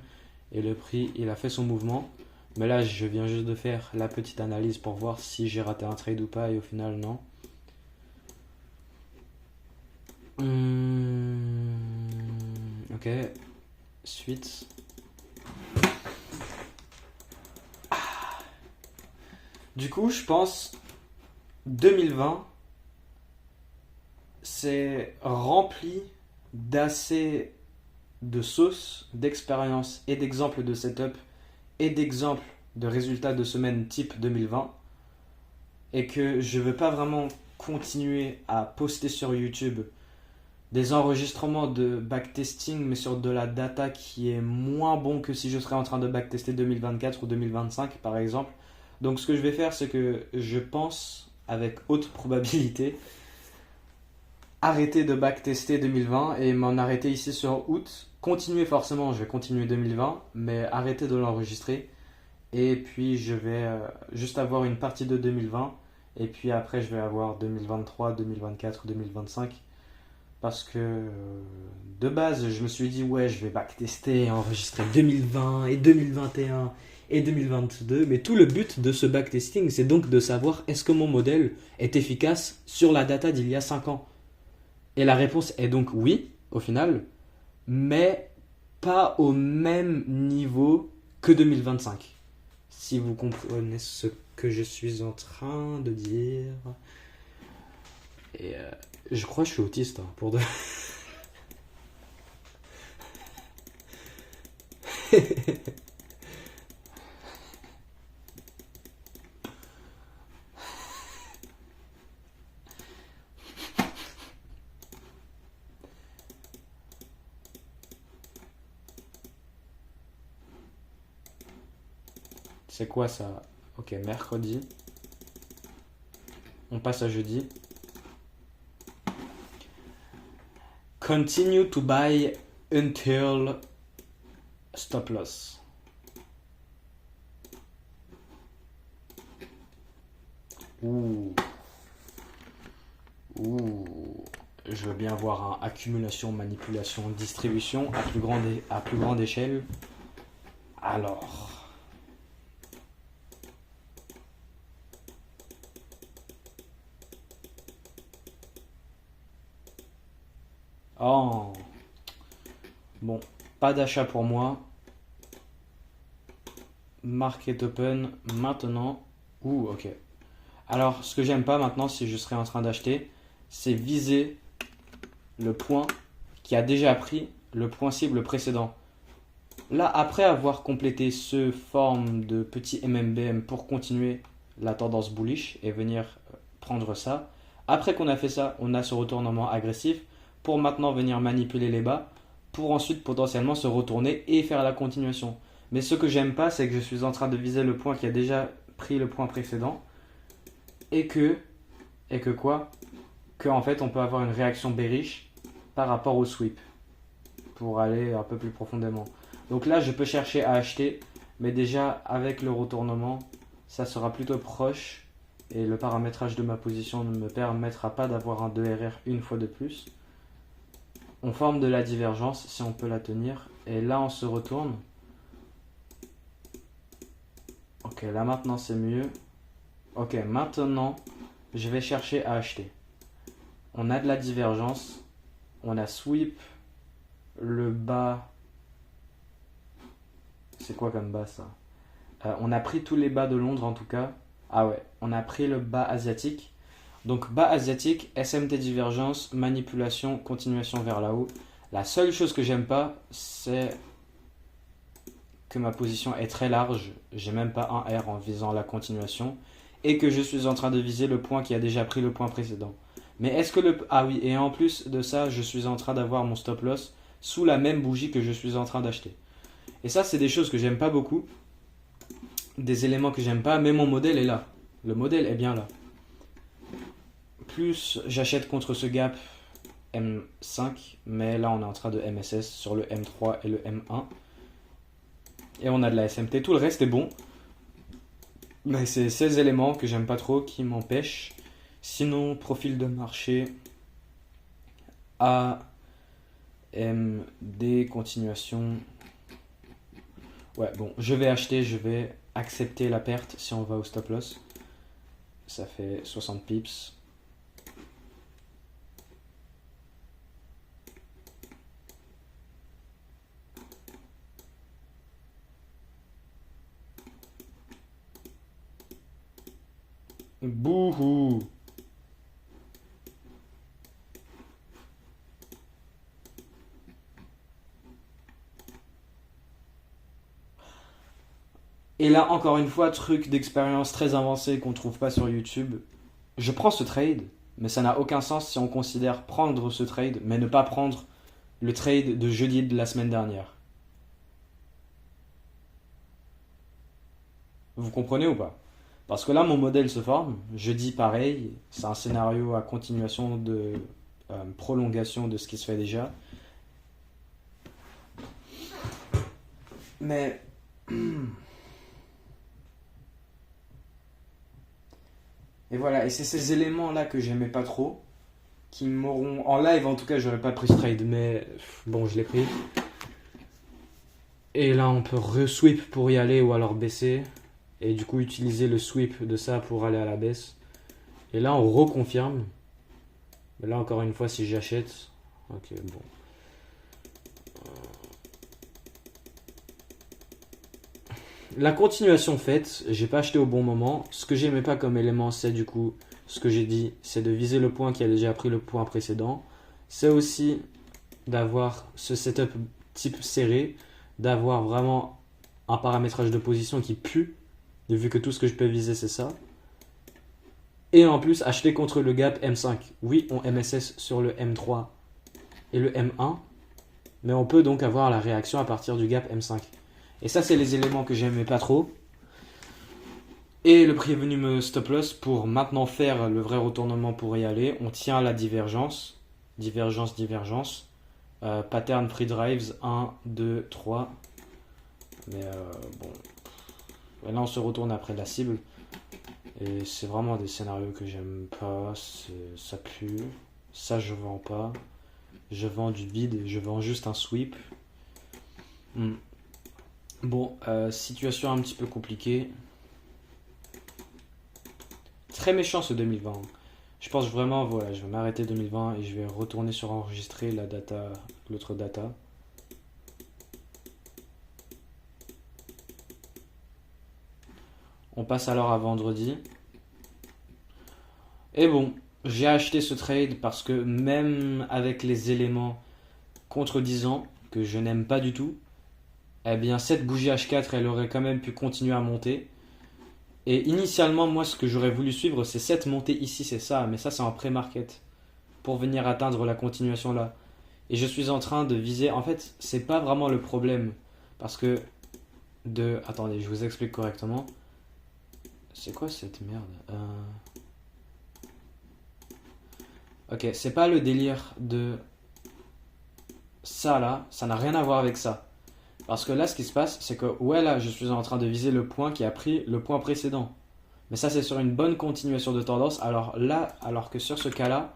[SPEAKER 1] et le prix, il a fait son mouvement. Mais là, je viens juste de faire la petite analyse pour voir si j'ai raté un trade ou pas et au final, non. Ok. Suite. Du coup, je pense 2020, c'est rempli d'assez de sauce, d'expérience et d'exemples de setup et d'exemples de résultats de semaine type 2020 et que je veux pas vraiment continuer à poster sur YouTube des enregistrements de backtesting mais sur de la data qui est moins bon que si je serais en train de backtester 2024 ou 2025 par exemple. Donc ce que je vais faire, c'est que je pense avec haute probabilité arrêter de backtester 2020 et m'en arrêter ici sur août. Continuer forcément, je vais continuer 2020, mais arrêter de l'enregistrer. Et puis je vais juste avoir une partie de 2020 et puis après je vais avoir 2023, 2024, 2025. Parce que de base, je me suis dit, ouais, je vais backtester, enregistrer 2020 et 2021 et 2022. Mais tout le but de ce backtesting, c'est donc de savoir est-ce que mon modèle est efficace sur la data d'il y a 5 ans. Et la réponse est donc oui, au final, mais pas au même niveau que 2025. Si vous comprenez ce que je suis en train de dire. Et je crois que je suis autiste, hein, pour de... C'est quoi ça? Ok, mercredi. On passe à jeudi. Continue to buy until stop loss. Ouh. Ouh. Je veux bien voir un accumulation, manipulation, distribution à plus grande échelle. Alors. Oh. Bon, pas d'achat pour moi. Market open maintenant. Ouh, ok. Alors, ce que j'aime pas maintenant, si je serais en train d'acheter, c'est viser le point qui a déjà pris le point cible précédent. Là, après avoir complété ce forme de petit MMBM pour continuer la tendance bullish et venir prendre ça, après qu'on a fait ça, on a ce retournement agressif pour maintenant venir manipuler les bas pour ensuite potentiellement se retourner et faire la continuation. Mais ce que j'aime pas, c'est que je suis en train de viser le point qui a déjà pris le point précédent et que quoi? Que en fait on peut avoir une réaction bearish par rapport au sweep pour aller un peu plus profondément. Donc là, je peux chercher à acheter, mais déjà avec le retournement, ça sera plutôt proche et le paramétrage de ma position ne me permettra pas d'avoir un 2RR une fois de plus. On forme de la divergence si on peut la tenir et là on se retourne. Ok, là maintenant c'est mieux. Ok, maintenant je vais chercher à acheter. On a de la divergence, on a sweep, le bas. C'est quoi comme bas ça? On a pris tous les bas de Londres en tout cas. Ah ouais, on a pris le bas asiatique. Donc bas asiatique, SMT divergence, manipulation, continuation vers là haut. La seule chose que j'aime pas, c'est que ma position est très large. J'ai même pas un R en visant la continuation. Et que je suis en train de viser le point qui a déjà pris le point précédent. Mais est-ce que le... Ah oui, et en plus de ça, je suis en train d'avoir mon stop loss sous la même bougie que je suis en train d'acheter. Et ça, c'est des choses que j'aime pas beaucoup. Des éléments que j'aime pas, mais mon modèle est là. Le modèle est bien là. Plus j'achète contre ce gap M5, mais là on est en train de MSS sur le M3 et le M1. Et on a de la SMT, tout le reste est bon. Mais c'est ces éléments que j'aime pas trop qui m'empêchent. Sinon, profil de marché A, M, D, continuation. Ouais, bon, je vais acheter, je vais accepter la perte si on va au stop loss. Ça fait 60 pips. Bouhou! Et là, encore une fois, truc d'expérience très avancé qu'on trouve pas sur YouTube. Je prends ce trade, mais ça n'a aucun sens si on considère prendre ce trade, mais ne pas prendre le trade de jeudi de la semaine dernière. Vous comprenez ou pas? Parce que là, mon modèle se forme. Jeudi, pareil. C'est un scénario à continuation de prolongation de ce qui se fait déjà. Mais... Et voilà, et c'est ces éléments-là que j'aimais pas trop, qui m'auront... En live, en tout cas, j'aurais pas pris ce trade, mais bon, je l'ai pris. Et là, on peut re-sweep pour y aller ou alors baisser. Et du coup, utiliser le sweep de ça pour aller à la baisse. Et là, on reconfirme. Mais là, encore une fois, si j'achète... Ok, bon. La continuation faite, j'ai pas acheté au bon moment. Ce que j'aimais pas comme élément, c'est du coup, ce que j'ai dit, c'est de viser le point qui a déjà pris le point précédent. C'est aussi d'avoir ce setup type serré, d'avoir vraiment un paramétrage de position qui pue, vu que tout ce que je peux viser, c'est ça. Et en plus, acheter contre le gap M5. Oui, on MSS sur le M3 et le M1, mais on peut donc avoir la réaction à partir du gap M5. Et ça, c'est les éléments que j'aimais pas trop. Et le prix est venu me stop loss pour maintenant faire le vrai retournement pour y aller. On tient la divergence. Divergence, divergence. Pattern free drives 1, 2, 3. Mais bon. Et là, on se retourne après la cible. Et c'est vraiment des scénarios que j'aime pas. Ça pue. Ça, je vends pas. Je vends du vide. Je vends juste un sweep. Bon, situation un petit peu compliquée. Très méchant ce 2020. Je pense vraiment, voilà, je vais m'arrêter 2020 et je vais retourner sur enregistrer la data, l'autre data. On passe alors à vendredi. Et bon, j'ai acheté ce trade parce que même avec les éléments contredisants, que je n'aime pas du tout, eh bien cette bougie H4, elle aurait quand même pu continuer à monter. Et initialement, moi, ce que j'aurais voulu suivre, c'est cette montée ici, c'est ça. Mais ça, c'est en pré-market. Pour venir atteindre la continuation là. Et je suis en train de viser. En fait, c'est pas vraiment le problème. Parce que Attendez, je vous explique correctement. C'est quoi cette merde? Ok, c'est pas le délire de ça là. Ça n'a rien à voir avec ça. Parce que là, ce qui se passe, c'est que, ouais, là, je suis en train de viser le point qui a pris le point précédent. Mais ça, c'est sur une bonne continuation de tendance. Alors là, alors que sur ce cas-là,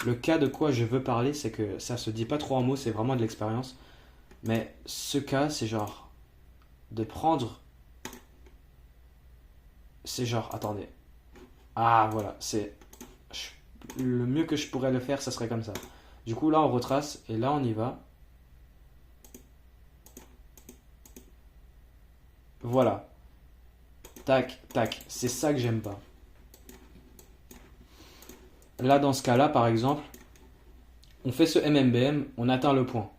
[SPEAKER 1] le cas de quoi je veux parler, c'est que ça se dit pas trop en mots, c'est vraiment de l'expérience. Mais ce cas, c'est genre de prendre. C'est genre, attendez. Ah, voilà, le mieux que je pourrais le faire, ça serait comme ça. Du coup, là, on retrace et là, on y va. Voilà. Tac, tac. C'est ça que j'aime pas. Là, dans ce cas-là, par exemple, on fait ce MMBM, on atteint le point.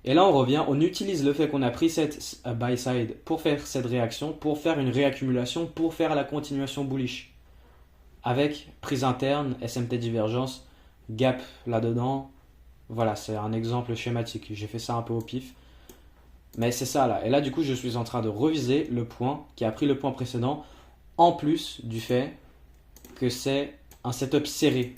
[SPEAKER 1] Et là, on revient, on utilise le fait qu'on a pris cette buy side pour faire cette réaction, pour faire une réaccumulation, pour faire la continuation bullish. Avec prise interne, SMT divergence, gap là-dedans. Voilà, c'est un exemple schématique. J'ai fait ça un peu au pif. Mais c'est ça là. Et là, du coup, je suis en train de reviser le point qui a pris le point précédent, en plus du fait que c'est un setup serré.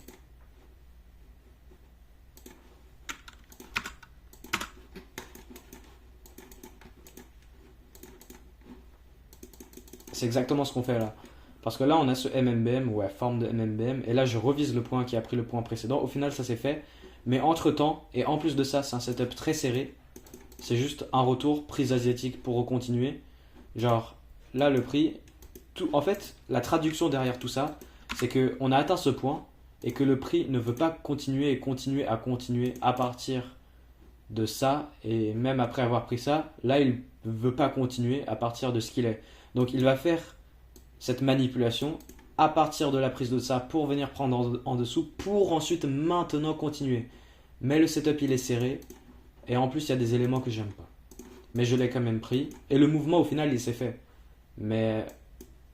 [SPEAKER 1] C'est exactement ce qu'on fait là. Parce que là, on a ce MMBM, ouais, forme de MMBM. Et là, je revise le point qui a pris le point précédent. Au final, ça s'est fait. Mais entre-temps, et en plus de ça, c'est un setup très serré. C'est juste un retour, prise asiatique pour recontinuer. Genre, là, le prix... En fait, la traduction derrière tout ça, c'est qu'on a atteint ce point et que le prix ne veut pas continuer et continuer à partir de ça. Et même après avoir pris ça, là, il ne veut pas continuer à partir de ce qu'il est. Donc, il va faire cette manipulation à partir de la prise de ça pour venir prendre en dessous pour ensuite maintenant continuer. Mais le setup, il est serré. Et en plus, il y a des éléments que j'aime pas. Mais je l'ai quand même pris. Et le mouvement, au final, il s'est fait. Mais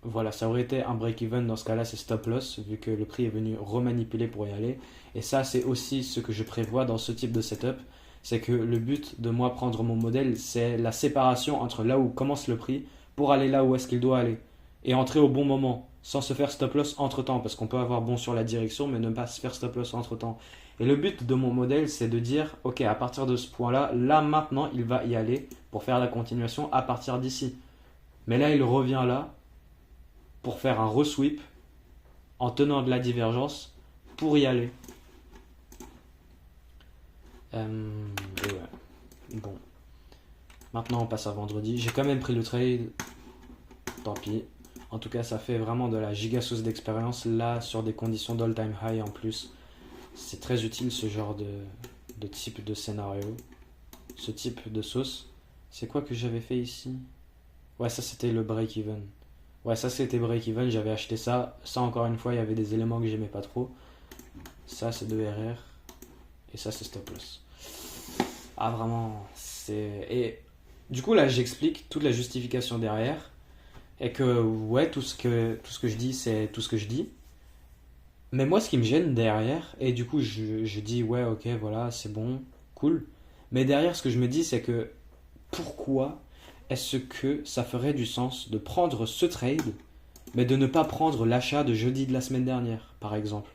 [SPEAKER 1] voilà, ça aurait été un break-even. Dans ce cas-là, c'est stop loss, vu que le prix est venu remanipuler pour y aller. Et ça, c'est aussi ce que je prévois dans ce type de setup. C'est que le but de moi prendre mon modèle, c'est la séparation entre là où commence le prix pour aller là où est-ce qu'il doit aller. Et entrer au bon moment, sans se faire stop loss entre temps. Parce qu'on peut avoir bon sur la direction, mais ne pas se faire stop loss entre temps. Et le but de mon modèle, c'est de dire, ok, à partir de ce point-là, là maintenant, il va y aller pour faire la continuation à partir d'ici. Mais là, il revient là pour faire un resweep en tenant de la divergence pour y aller. Ouais. Bon. Maintenant, on passe à vendredi. J'ai quand même pris le trade. Tant pis. En tout cas, ça fait vraiment de la giga sauce d'expérience là sur des conditions d'all-time high en plus. C'est très utile ce genre de type de scénario. Ce type de sauce. C'est quoi que j'avais fait ici? Ouais, ça c'était le break-even. Ouais, ça c'était break-even, j'avais acheté ça. Ça encore une fois, il y avait des éléments que j'aimais pas trop. Ça c'est 2 RR. Et ça c'est stop loss. Ah vraiment, c'est... Et du coup là j'explique toute la justification derrière. Et que ouais, tout ce que je dis, c'est tout ce que je dis. Mais moi, ce qui me gêne derrière, et du coup, je dis, ouais, ok, voilà, c'est bon, cool. Mais derrière, ce que je me dis, c'est que pourquoi est-ce que ça ferait du sens de prendre ce trade, mais de ne pas prendre l'achat de jeudi de la semaine dernière, par exemple?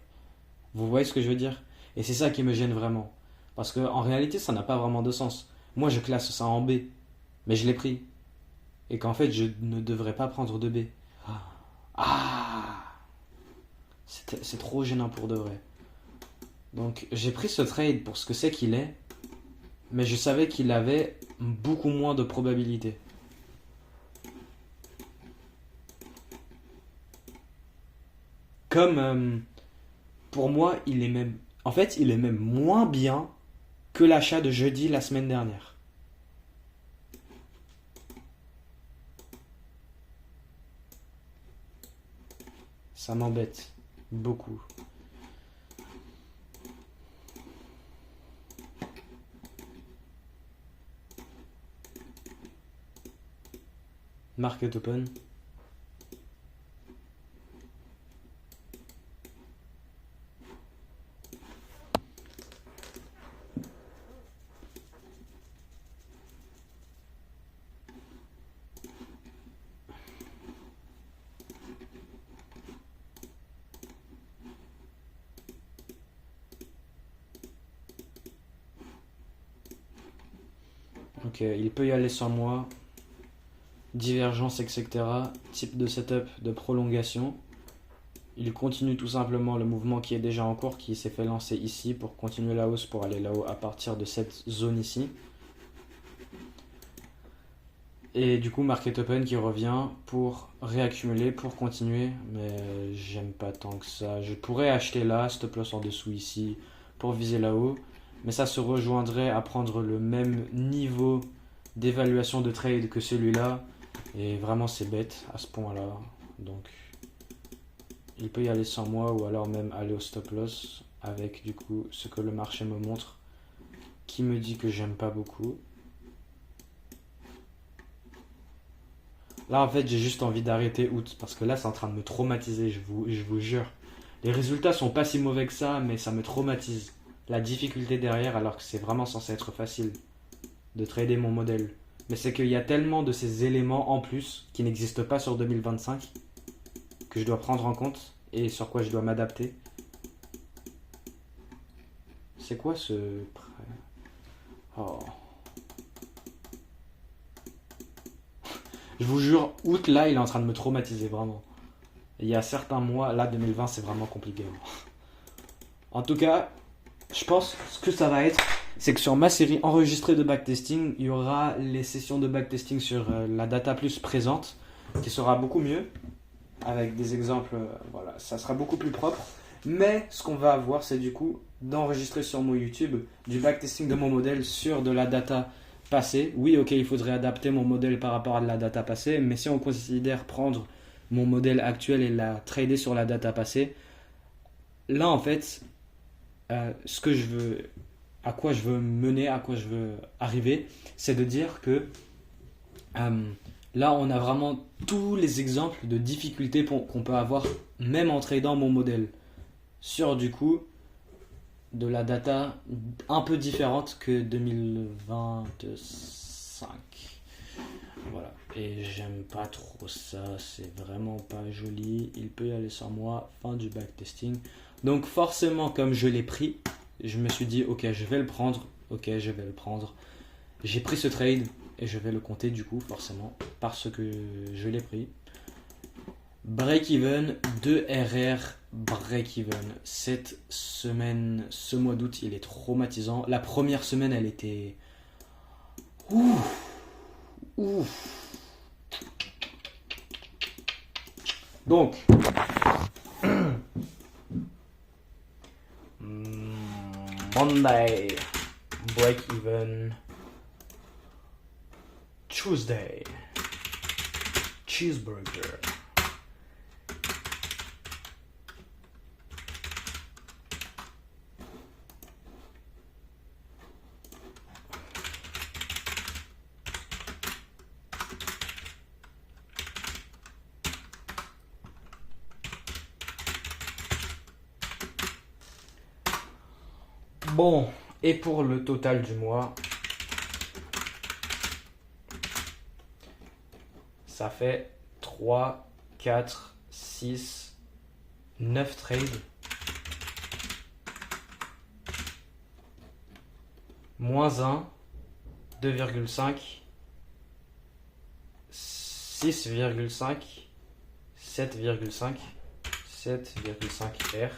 [SPEAKER 1] Vous voyez ce que je veux dire? Et c'est ça qui me gêne vraiment. Parce qu'en réalité, ça n'a pas vraiment de sens. Moi, je classe ça en B, mais je l'ai pris. Et qu'en fait, je ne devrais pas prendre de B. Ah! C'est trop gênant pour de vrai. Donc j'ai pris ce trade pour ce que c'est qu'il est, mais je savais qu'il avait beaucoup moins de probabilité. Comme pour moi, il est même... En fait, il est même moins bien que l'achat de jeudi la semaine dernière. Ça m'embête beaucoup. Market open. Ok, il peut y aller sans moi. Divergence, etc. Type de setup de prolongation. Il continue tout simplement le mouvement qui est déjà en cours, qui s'est fait lancer ici pour continuer la hausse pour aller là-haut à partir de cette zone ici. Et du coup, market open qui revient pour réaccumuler, pour continuer. Mais j'aime pas tant que ça. Je pourrais acheter là, stop loss en dessous ici, pour viser là-haut. Mais ça se rejoindrait à prendre le même niveau d'évaluation de trade que celui-là. Et vraiment, c'est bête à ce point-là. Donc, il peut y aller sans moi ou alors même aller au stop loss avec du coup ce que le marché me montre qui me dit que j'aime pas beaucoup. Là, en fait, j'ai juste envie d'arrêter août parce que là, c'est en train de me traumatiser, je vous jure. Les résultats sont pas si mauvais que ça, mais ça me traumatise. La difficulté derrière, alors que c'est vraiment censé être facile de trader mon modèle. Mais c'est qu'il y a tellement de ces éléments en plus qui n'existent pas sur 2025 que je dois prendre en compte et sur quoi je dois m'adapter. C'est quoi ce prêt? Oh. Je vous jure, août là, il est en train de me traumatiser vraiment. Il y a certains mois, là 2020, c'est vraiment compliqué. En tout cas, je pense ce que ça va être, c'est que sur ma série enregistrée de backtesting, il y aura les sessions de backtesting sur la data plus présente, qui sera beaucoup mieux, avec des exemples, voilà, ça sera beaucoup plus propre. Mais ce qu'on va avoir, c'est du coup d'enregistrer sur mon YouTube du backtesting de mon modèle sur de la data passée. Oui, ok, il faudrait adapter mon modèle par rapport à de la data passée, mais si on considère prendre mon modèle actuel et la trader sur la data passée, là en fait, ce que je veux, à quoi je veux mener, à quoi je veux arriver, c'est de dire que là on a vraiment tous les exemples de difficultés qu'on peut avoir même en tradant mon modèle sur du coup de la data un peu différente que 2025. Voilà, et j'aime pas trop ça, c'est vraiment pas joli. Il peut y aller sans moi, fin du backtesting. Donc forcément, comme je l'ai pris, je me suis dit ok, je vais le prendre. Ok, je vais le prendre. J'ai pris ce trade et je vais le compter du coup forcément parce que je l'ai pris. Break-even, 2 RR, break-even. Cette semaine, ce mois d'août, il est traumatisant. La première semaine, elle était... Ouf. Donc, Monday, break-even. Tuesday, cheeseburger. Bon, et pour le total du mois, ça fait 3, 4, 6, 9 trades. Moins 1, 2,5, 6,5, 7,5, 7,5 R.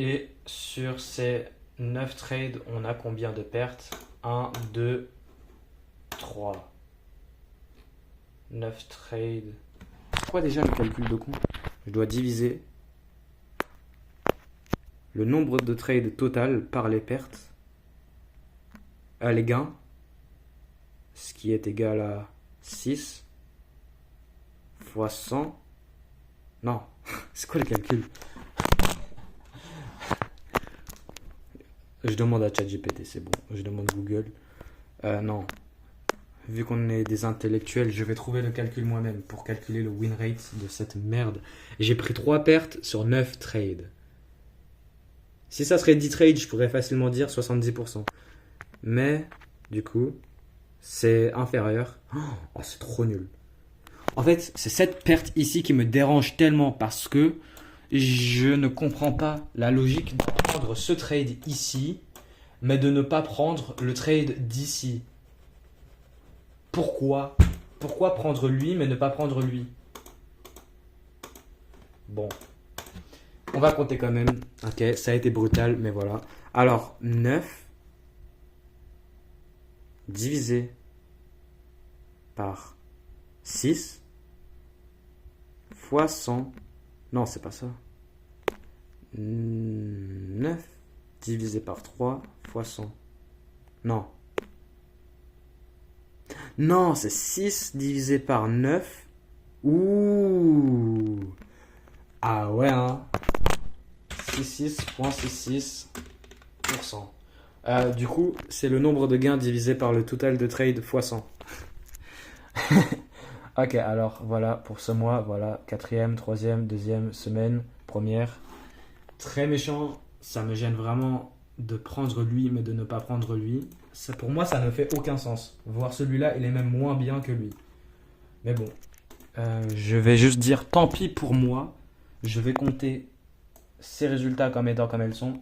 [SPEAKER 1] Et sur ces 9 trades, on a combien de pertes? 1, 2, 3. 9 trades. C'est quoi déjà le calcul de coût? Je dois diviser le nombre de trades total par les pertes, les gains, ce qui est égal à 6 fois 100 Non, c'est quoi le calcul? Je demande à ChatGPT, c'est bon. Je demande Google. Non. Vu qu'on est des intellectuels, je vais trouver le calcul moi-même pour calculer le win rate de cette merde. J'ai pris 3 pertes sur 9 trades. Si ça serait 10 trades, je pourrais facilement dire 70%. Mais, du coup, c'est inférieur. Oh, c'est trop nul. En fait, c'est cette perte ici qui me dérange tellement parce que je ne comprends pas la logique de prendre ce trade ici, mais de ne pas prendre le trade d'ici. Pourquoi? Pourquoi prendre lui, mais ne pas prendre lui? Bon, on va compter quand même. Ok, ça a été brutal, mais voilà. Alors, 9 divisé par 6 fois 100. Non, c'est pas ça. 9 divisé par 3 fois 100. Non. Non, c'est 6 divisé par 9. Ouh. Ah ouais, hein. 66,66%. Du coup, c'est le nombre de gains divisé par le total de trade fois 100. Ok, alors voilà pour ce mois. Voilà, quatrième, troisième, deuxième semaine, première. Très méchant, ça me gêne vraiment de prendre lui mais de ne pas prendre lui. Ça, pour moi, ça ne fait aucun sens. Voir celui-là, il est même moins bien que lui. Mais bon, je vais juste dire tant pis pour moi. Je vais compter ces résultats comme étant comme elles sont.